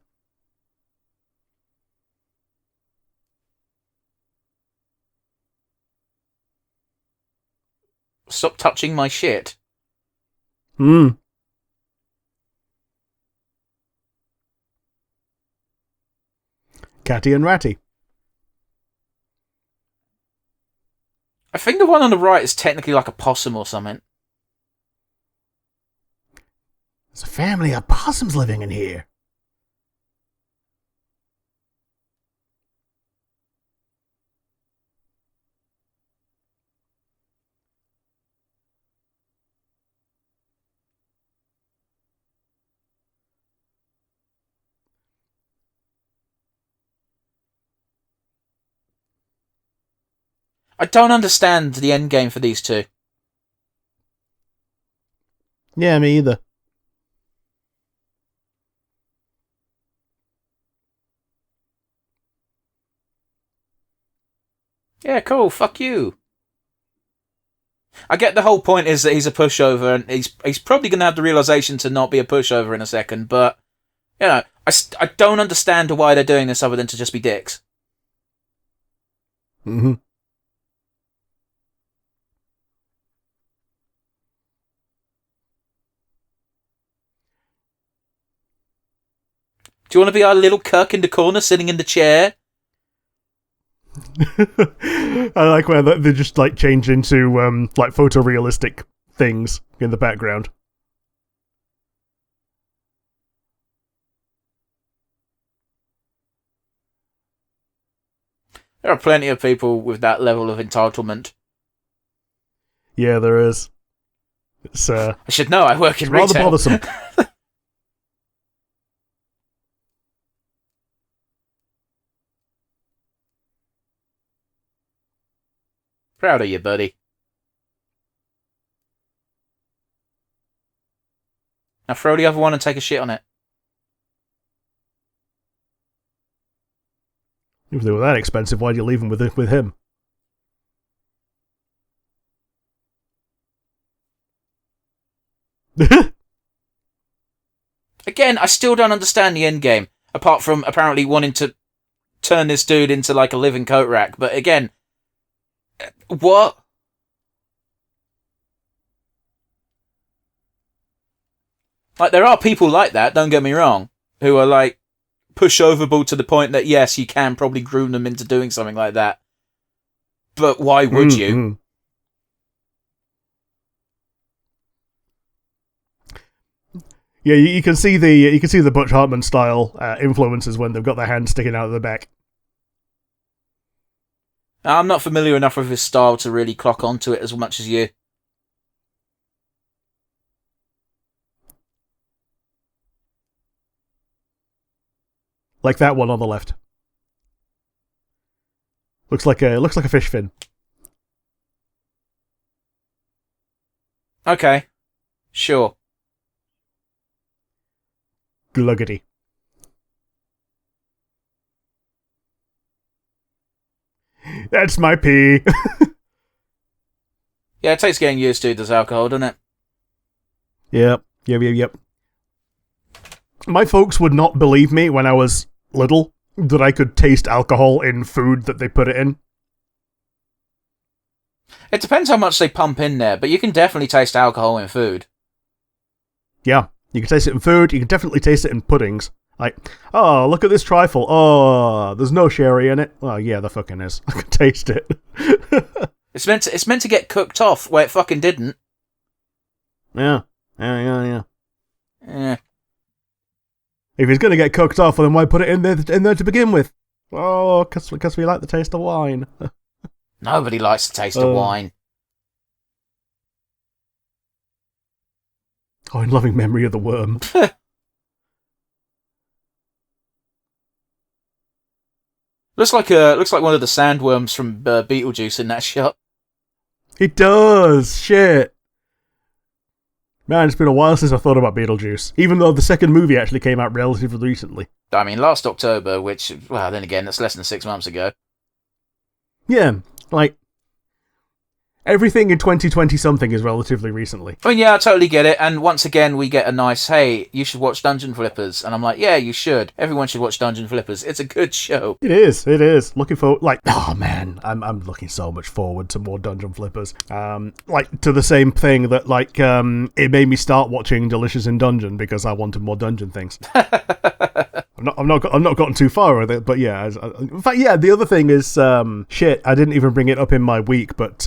Stop touching my shit. Catty and Ratty. I think the one on the right is technically like a possum or something. There's a family of possums living in here. I don't understand the end game for these two. Yeah, me either. Yeah, cool, fuck you. I get the whole point is that he's a pushover, and he's probably going to have the realization to not be a pushover in a second, but, I don't understand why they're doing this other than to just be dicks. Mm-hmm. Do you want to be our little cuck in the corner sitting in the chair? I like where they just like change into like photorealistic things in the background. There are plenty of people with that level of entitlement. Yeah, there is. It's I should know, I work in rather retail. bothersome. Proud of you, buddy. Now throw the other one and take a shit on it. If they were that expensive, why'd you leave them with him? Again, I still don't understand the end game, apart from apparently wanting to turn this dude into like a living coat rack. But again, what? Like, there are people like that, don't get me wrong, who are like pushovable to the point that yes, you can probably groom them into doing something like that. But why would you? Yeah, you can see the Butch Hartman style influences when they've got their hands sticking out of the back. I'm not familiar enough with his style to really clock onto it as much as you. Like that one on the left. Looks like a fish fin. Okay, sure. Gluggity. That's my pee. Yeah, it takes getting used to, does alcohol, doesn't it? Yep. My folks would not believe me when I was little that I could taste alcohol in food that they put it in. It depends how much they pump in there, but you can definitely taste alcohol in food. Yeah, you can taste it in food, you can definitely taste it in puddings. Like, oh, look at this trifle. Oh, there's no sherry in it. Oh, yeah, there fucking is. I can taste it. It's meant to get cooked off where it fucking didn't. Yeah. Yeah. If it's going to get cooked off, then why put it in there to begin with? Oh, because we like the taste of wine. Nobody likes the taste of wine. Oh, in loving memory of the worm. Looks like one of the sandworms from Beetlejuice in that shot. It does. Shit. Man, it's been a while since I thought about Beetlejuice. Even though the second movie actually came out relatively recently. I mean, last October, which, well, then again, that's less than 6 months ago. Yeah, like, everything in 2020-something is relatively recently. I mean, yeah, I totally get it. And once again, we get a nice, hey, you should watch Dungeon Flippers. And I'm like, yeah, you should. Everyone should watch Dungeon Flippers. It's a good show. It is. Looking forward, like, oh man, I'm looking so much forward to more Dungeon Flippers. Like, to the same thing that, like, it made me start watching Delicious in Dungeon because I wanted more dungeon things. I've not gotten too far with it, but yeah. In fact, yeah, the other thing is, shit, I didn't even bring it up in my week, but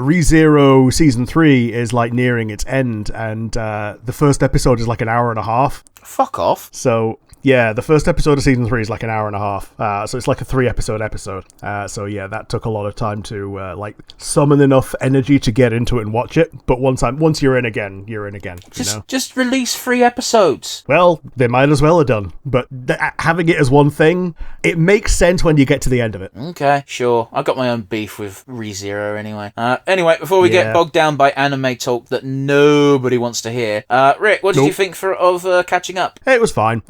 ReZero Season 3 is, like, nearing its end, and the first episode is, like, an hour and a half. Fuck off. So, yeah, the first episode of Season 3 is, like, an hour and a half. So it's, like, a 3-episode episode. So, yeah, that took a lot of time to, like, summon enough energy to get into it and watch it. But once you're in again, you're in again, you know? Just release 3 episodes. Well, they might as well have done. But having it as one thing, it makes sense when you get to the end of it. Okay, sure. I've got my own beef with ReZero anyway. Anyway, before we get bogged down by anime talk that nobody wants to hear, Rick, what did you think of catching up? It was fine.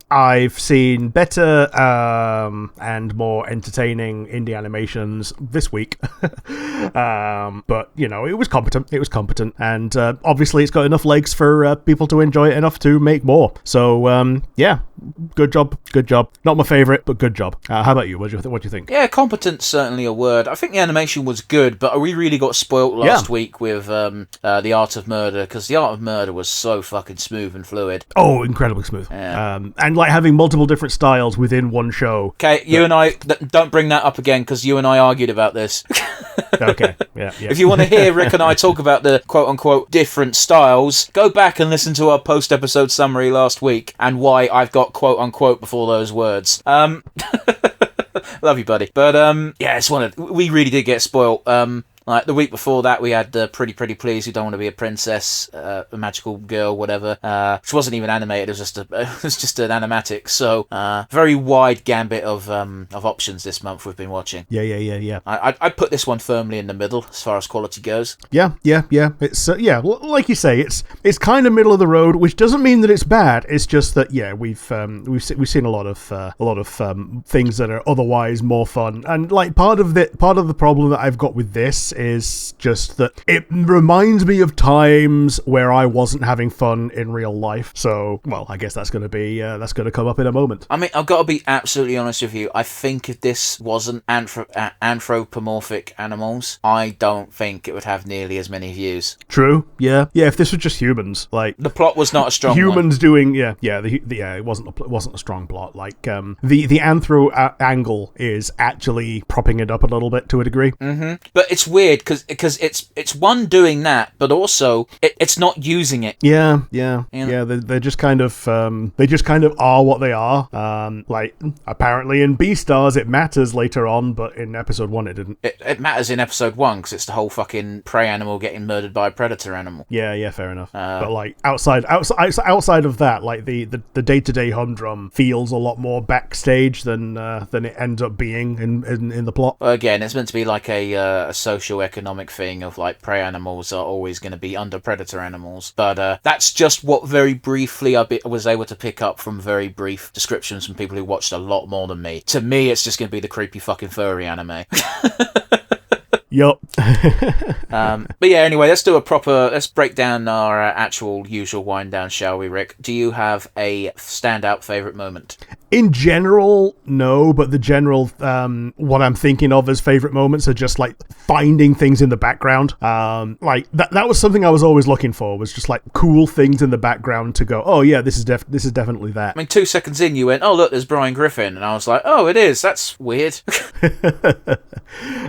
I've seen better and more entertaining indie animations this week. But, you know, it was competent. And obviously it's got enough legs for people to enjoy it enough to make more. So, yeah, good job. Not my favourite, but good job. How about you? What do you think? Yeah, competent's certainly a word. I think the animation was good, but we really got spoilt last week with The Art of Murder, because The Art of Murder was so fucking smooth and fluid. Oh, incredibly smooth. Yeah. And like having multiple different styles within one show. Okay, you and I, don't bring that up again, because you and I argued about this. Okay, yeah. If you want to hear Rick and I talk about the quote-unquote different styles, go back and listen to our post-episode summary last week, and why I've got quote-unquote before those words. Love you, buddy. But yeah, it's we really did get spoiled. Like the week before that, we had Pretty Pretty Please, Who Don't Want to Be a Princess, a magical girl, whatever, which wasn't even animated. It was just an animatic. So very wide gambit of options this month we've been watching. Yeah. I'd put this one firmly in the middle as far as quality goes. Yeah. It's like you say, it's kind of middle of the road, which doesn't mean that it's bad. It's just that we've seen a lot of things that are otherwise more fun, and like part of the problem that I've got with this is just that it reminds me of times where I wasn't having fun in real life. So, well, I guess that's going to come up in a moment. I mean, I've got to be absolutely honest with you. I think if this wasn't anthropomorphic animals, I don't think it would have nearly as many views. True. Yeah. If this was just humans, like the plot was not a strong humans one. doing it wasn't a strong plot. Like the anthro angle is actually propping it up a little bit to a degree. Mm-hmm. But it's weird because it's one doing that, but also it's not using it. Yeah. They're just kind of are what they are. Like apparently in Beastars it matters later on, but in episode 1 it didn't. It matters in episode 1 because it's the whole fucking prey animal getting murdered by a predator animal. Yeah, fair enough. But like outside of that, like the day-to-day humdrum feels a lot more backstage than it ends up being in the plot. Well, again, it's meant to be like a socio-economic thing of like prey animals are always going to be under predator animals, but that's just what very briefly I was able to pick up from very brief descriptions from people who watched a lot more than me. To me, it's just going to be the creepy fucking furry anime. Yup. But yeah, anyway, let's break down our actual usual wind down, shall we, Rick? Do you have a standout favourite moment? In general, no, but the general, what I'm thinking of as favourite moments are just like finding things in the background. Like that was something I was always looking for, was just like cool things in the background to go, oh yeah, this is definitely that. I mean, 2 seconds in, you went, oh look, there's Brian Griffin, and I was like, oh, it is. That's weird.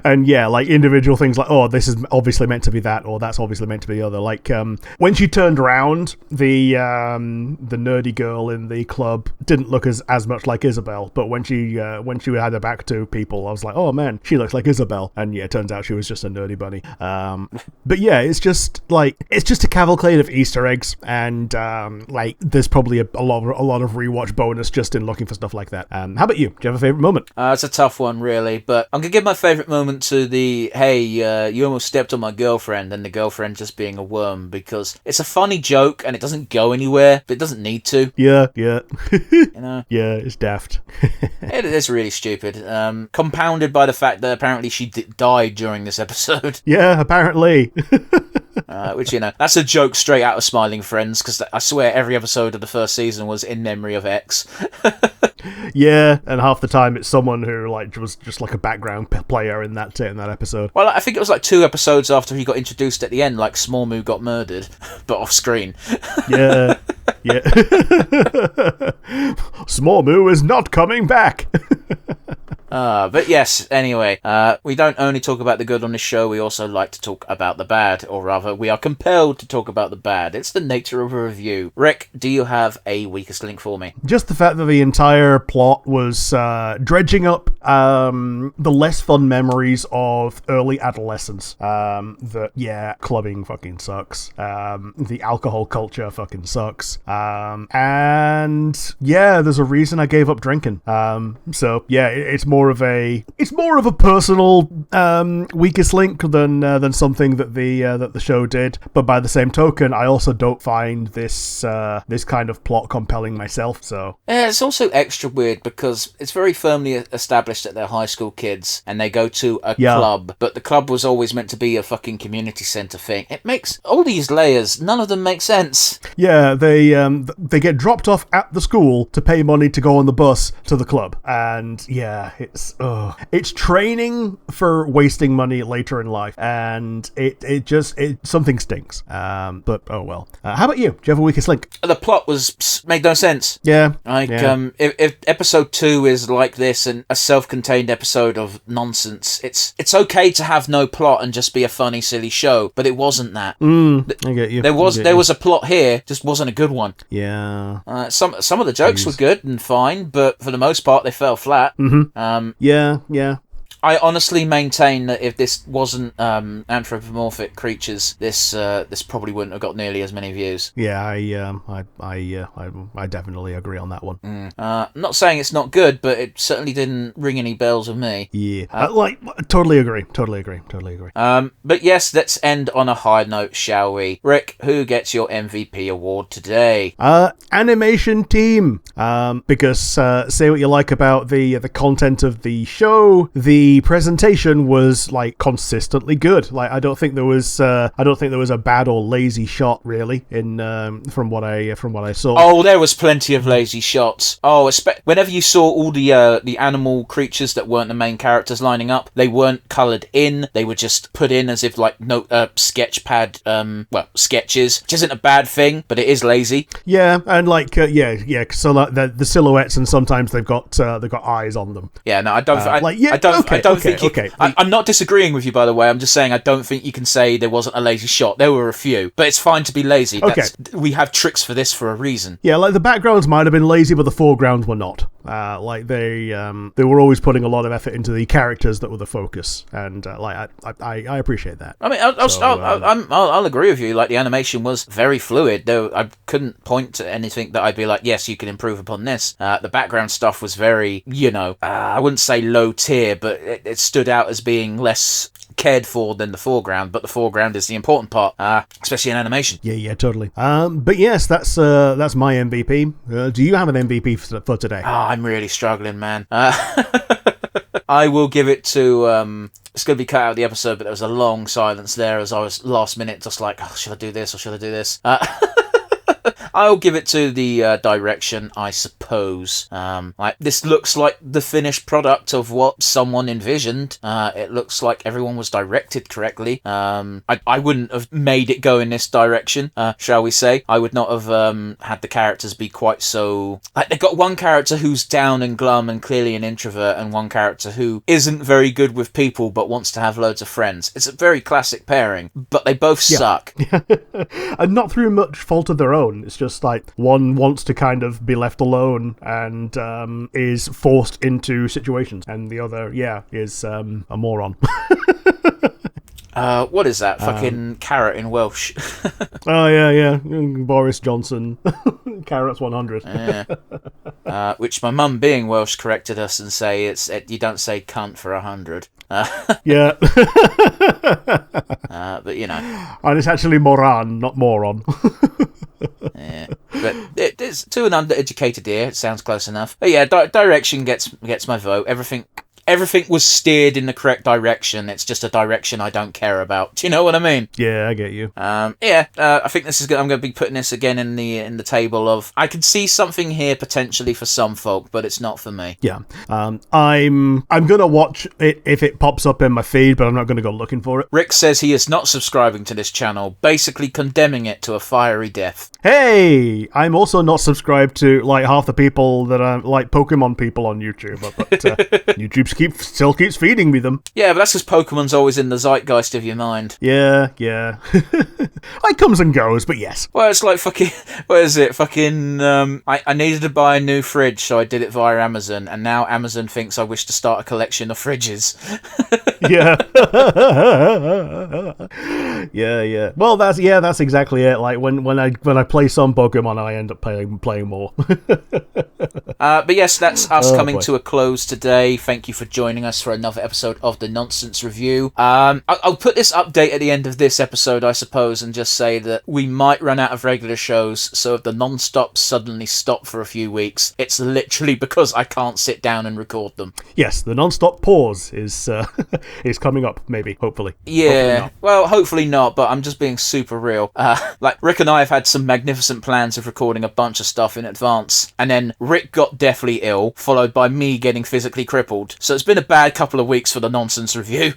And yeah, like individual things like, oh, this is obviously meant to be that, or that's obviously meant to be the other. Like when she turned around, the nerdy girl in the club didn't look as much like Isabel, but when she had her back to people, I was like, oh man, she looks like Isabel. And yeah, it turns out she was just a nerdy bunny. But yeah, it's just a cavalcade of Easter eggs, and like there's probably a lot of rewatch bonus just in looking for stuff like that. How about you? Do you have a favorite moment? It's a tough one, really, but I'm gonna give my favourite moment to the you almost stepped on my girlfriend, and the girlfriend just being a worm, because it's a funny joke and it doesn't go anywhere, but it doesn't need to. Yeah. You know? Yeah, it's daft. It is really stupid. Compounded by the fact that apparently she died during this episode. Yeah, apparently. Which, that's a joke straight out of Smiling Friends, because I swear every episode of the first season was in memory of X. Yeah, and half the time it's someone who like was just like a background player in that episode. Well, I think it was like 2 episodes after he got introduced at the end, like Small Moo got murdered, but off screen. Yeah. Small Moo is not coming back. But yes, anyway, we don't only talk about the good on this show, we also like to talk about the bad, or rather, we are compelled to talk about the bad. It's the nature of a review. Rick, do you have a weakest link for me? Just the fact that the entire plot was dredging up the less fun memories of early adolescence. Clubbing fucking sucks. The alcohol culture fucking sucks. And yeah, there's a reason I gave up drinking. So yeah, it's more of a personal weakest link than something that the show did. But by the same token, I also don't find this kind of plot compelling myself. So yeah, it's also extra weird because it's very firmly established that they're high school kids and they go to a club, but the club was always meant to be a fucking community center thing. It makes all these layers, none of them make sense. Yeah, they get dropped off at the school to pay money to go on the bus to the club, and yeah, it's training for wasting money later in life, and it something stinks. But oh well. How about you? Do you have a weakest link? The plot made no sense. Yeah. If episode 2 is like this and a self-contained episode of nonsense, it's okay to have no plot and just be a funny, silly show, but it wasn't that. I get you. There was a plot here, just wasn't a good one. Yeah. Some of the jokes were good and fine, but for the most part they fell flat. Mm-hmm. Yeah. I honestly maintain that if this wasn't anthropomorphic creatures, this probably wouldn't have got nearly as many views. Yeah, I definitely agree on that one. I'm not saying it's not good, but it certainly didn't ring any bells with me. Yeah, totally agree. But yes, let's end on a high note, shall we? Rick, who gets your MVP award today? Animation team. Because say what you like about the content of the show, the presentation was like consistently good. Like I don't think there was a bad or lazy shot really in from what I saw. Oh, there was plenty of lazy shots. Oh, whenever you saw all the animal creatures that weren't the main characters lining up, they weren't coloured in. They were just put in as if like sketch pad sketches, which isn't a bad thing, but it is lazy. Yeah, and like so like the silhouettes, and sometimes they've got eyes on them. Yeah, no, I don't. I'm not disagreeing with you, by the way. I'm just saying I don't think you can say there wasn't a lazy shot. There were a few, but it's fine to be lazy. Okay. We have tricks for this for a reason. Yeah, like the backgrounds might have been lazy, but the foregrounds were not. Like they were always putting a lot of effort into the characters that were the focus, and I appreciate that. I mean, I'll agree with you. Like the animation was very fluid, though I couldn't point to anything that I'd be like, yes, you can improve upon this. The background stuff was very, I wouldn't say low tier, but it stood out as being less cared for than the foreground, but the foreground is the important part, especially in animation. Yeah, totally. But yes, that's my MVP. Do you have an MVP for today? I'm really struggling, man. I will give it to it's going to be cut out of the episode, but there was a long silence there as I was last minute just like, oh, should I do this or should I do this? I'll give it to the direction, I suppose. Like this looks like the finished product of what someone envisioned. It looks like everyone was directed correctly. I wouldn't have made it go in this direction, shall we say. I would not have had the characters be quite so... Like they've got one character who's down and glum and clearly an introvert, and one character who isn't very good with people but wants to have loads of friends. It's a very classic pairing, but they both suck. And not through much fault of their own. It's just like one wants to kind of be left alone and is forced into situations, and the other, is a moron. What is that? Fucking carrot in Welsh. Oh, yeah. Boris Johnson. Carrots 100. Yeah. Which my mum, being Welsh, corrected us and say you don't say cunt for 100. Yeah. But and it's actually moran, not moron. Yeah, but it's to an undereducated ear. It sounds close enough. But yeah, direction gets my vote. Everything was steered in the correct direction. It's just a direction I don't care about. Do you know what I mean? Yeah, I get you. I think this is good. I'm going to be putting this again in the table of I could see something here potentially for some folk, but it's not for me. Yeah. I'm going to watch it if it pops up in my feed, but I'm not going to go looking for it. Rick says he is not subscribing to this channel, basically condemning it to a fiery death. Hey, I'm also not subscribed to like half the people that are like Pokemon people on YouTube, but YouTube still keeps feeding me them. Yeah, but that's because Pokemon's always in the zeitgeist of your mind. Yeah. It comes and goes, but yes. Well, it's like fucking... What is it? Fucking... I needed to buy a new fridge, so I did it via Amazon, and now Amazon thinks I wish to start a collection of fridges. Yeah. Yeah. Well, that's exactly it. Like when I play some Pokemon, I end up playing more. But yes, that's us coming to a close today. Thank you for joining us for another episode of the Nonsense Review. I'll put this update at the end of this episode, I suppose, and just say that we might run out of regular shows, so if the non-stops suddenly stop for a few weeks, it's literally because I can't sit down and record them. Yes, the non-stop pause is coming up, maybe, hopefully. Yeah, hopefully not, but I'm just being super real. Like, Rick and I have had some magnificent plans of recording a bunch of stuff in advance, and then Rick got deathly ill, followed by me getting physically crippled. So it's been a bad couple of weeks for the Nonsense Review.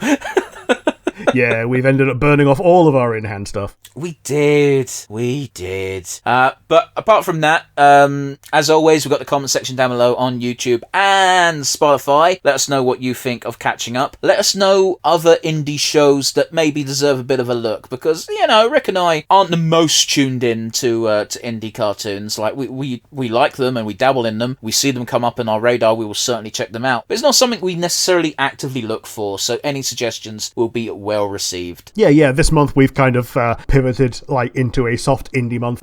Yeah, we've ended up burning off all of our in-hand stuff. We did. But apart from that, as always, we've got the comment section down below on YouTube and Spotify. Let us know what you think of catching up. Let us know other indie shows that maybe deserve a bit of a look, because, you know, Rick and I aren't the most tuned in to indie cartoons. Like, we like them and we dabble in them. We see them come up on our radar. We will certainly check them out. But it's not something we necessarily actively look for, so any suggestions will be well received. Yeah. This month we've kind of pivoted like into a soft indie month.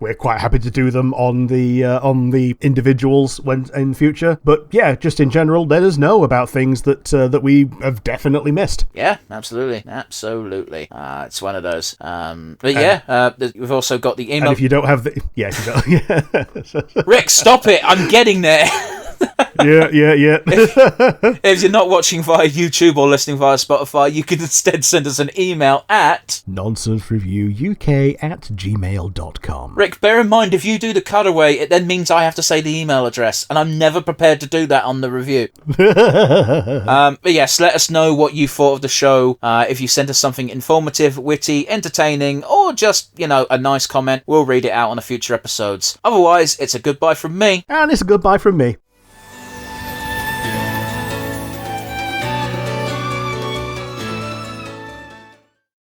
We're quite happy to do them on the individuals when in future. But yeah, just in general, let us know about things that we have definitely missed. Yeah, absolutely. It's one of those. But yeah, we've also got the email. And if you don't have the Rick, stop it! I'm getting there. Yeah. If you're not watching via YouTube or listening via Spotify, you can instead send us an email at nonsensereviewuk@gmail.com. Rick, bear in mind, if you do the cutaway, it then means I have to say the email address, and I'm never prepared to do that on the review. But yes, let us know what you thought of the show. If you send us something informative, witty, entertaining, or just, you know, a nice comment, we'll read it out on the future episodes. Otherwise, it's a goodbye from me. And it's a goodbye from me.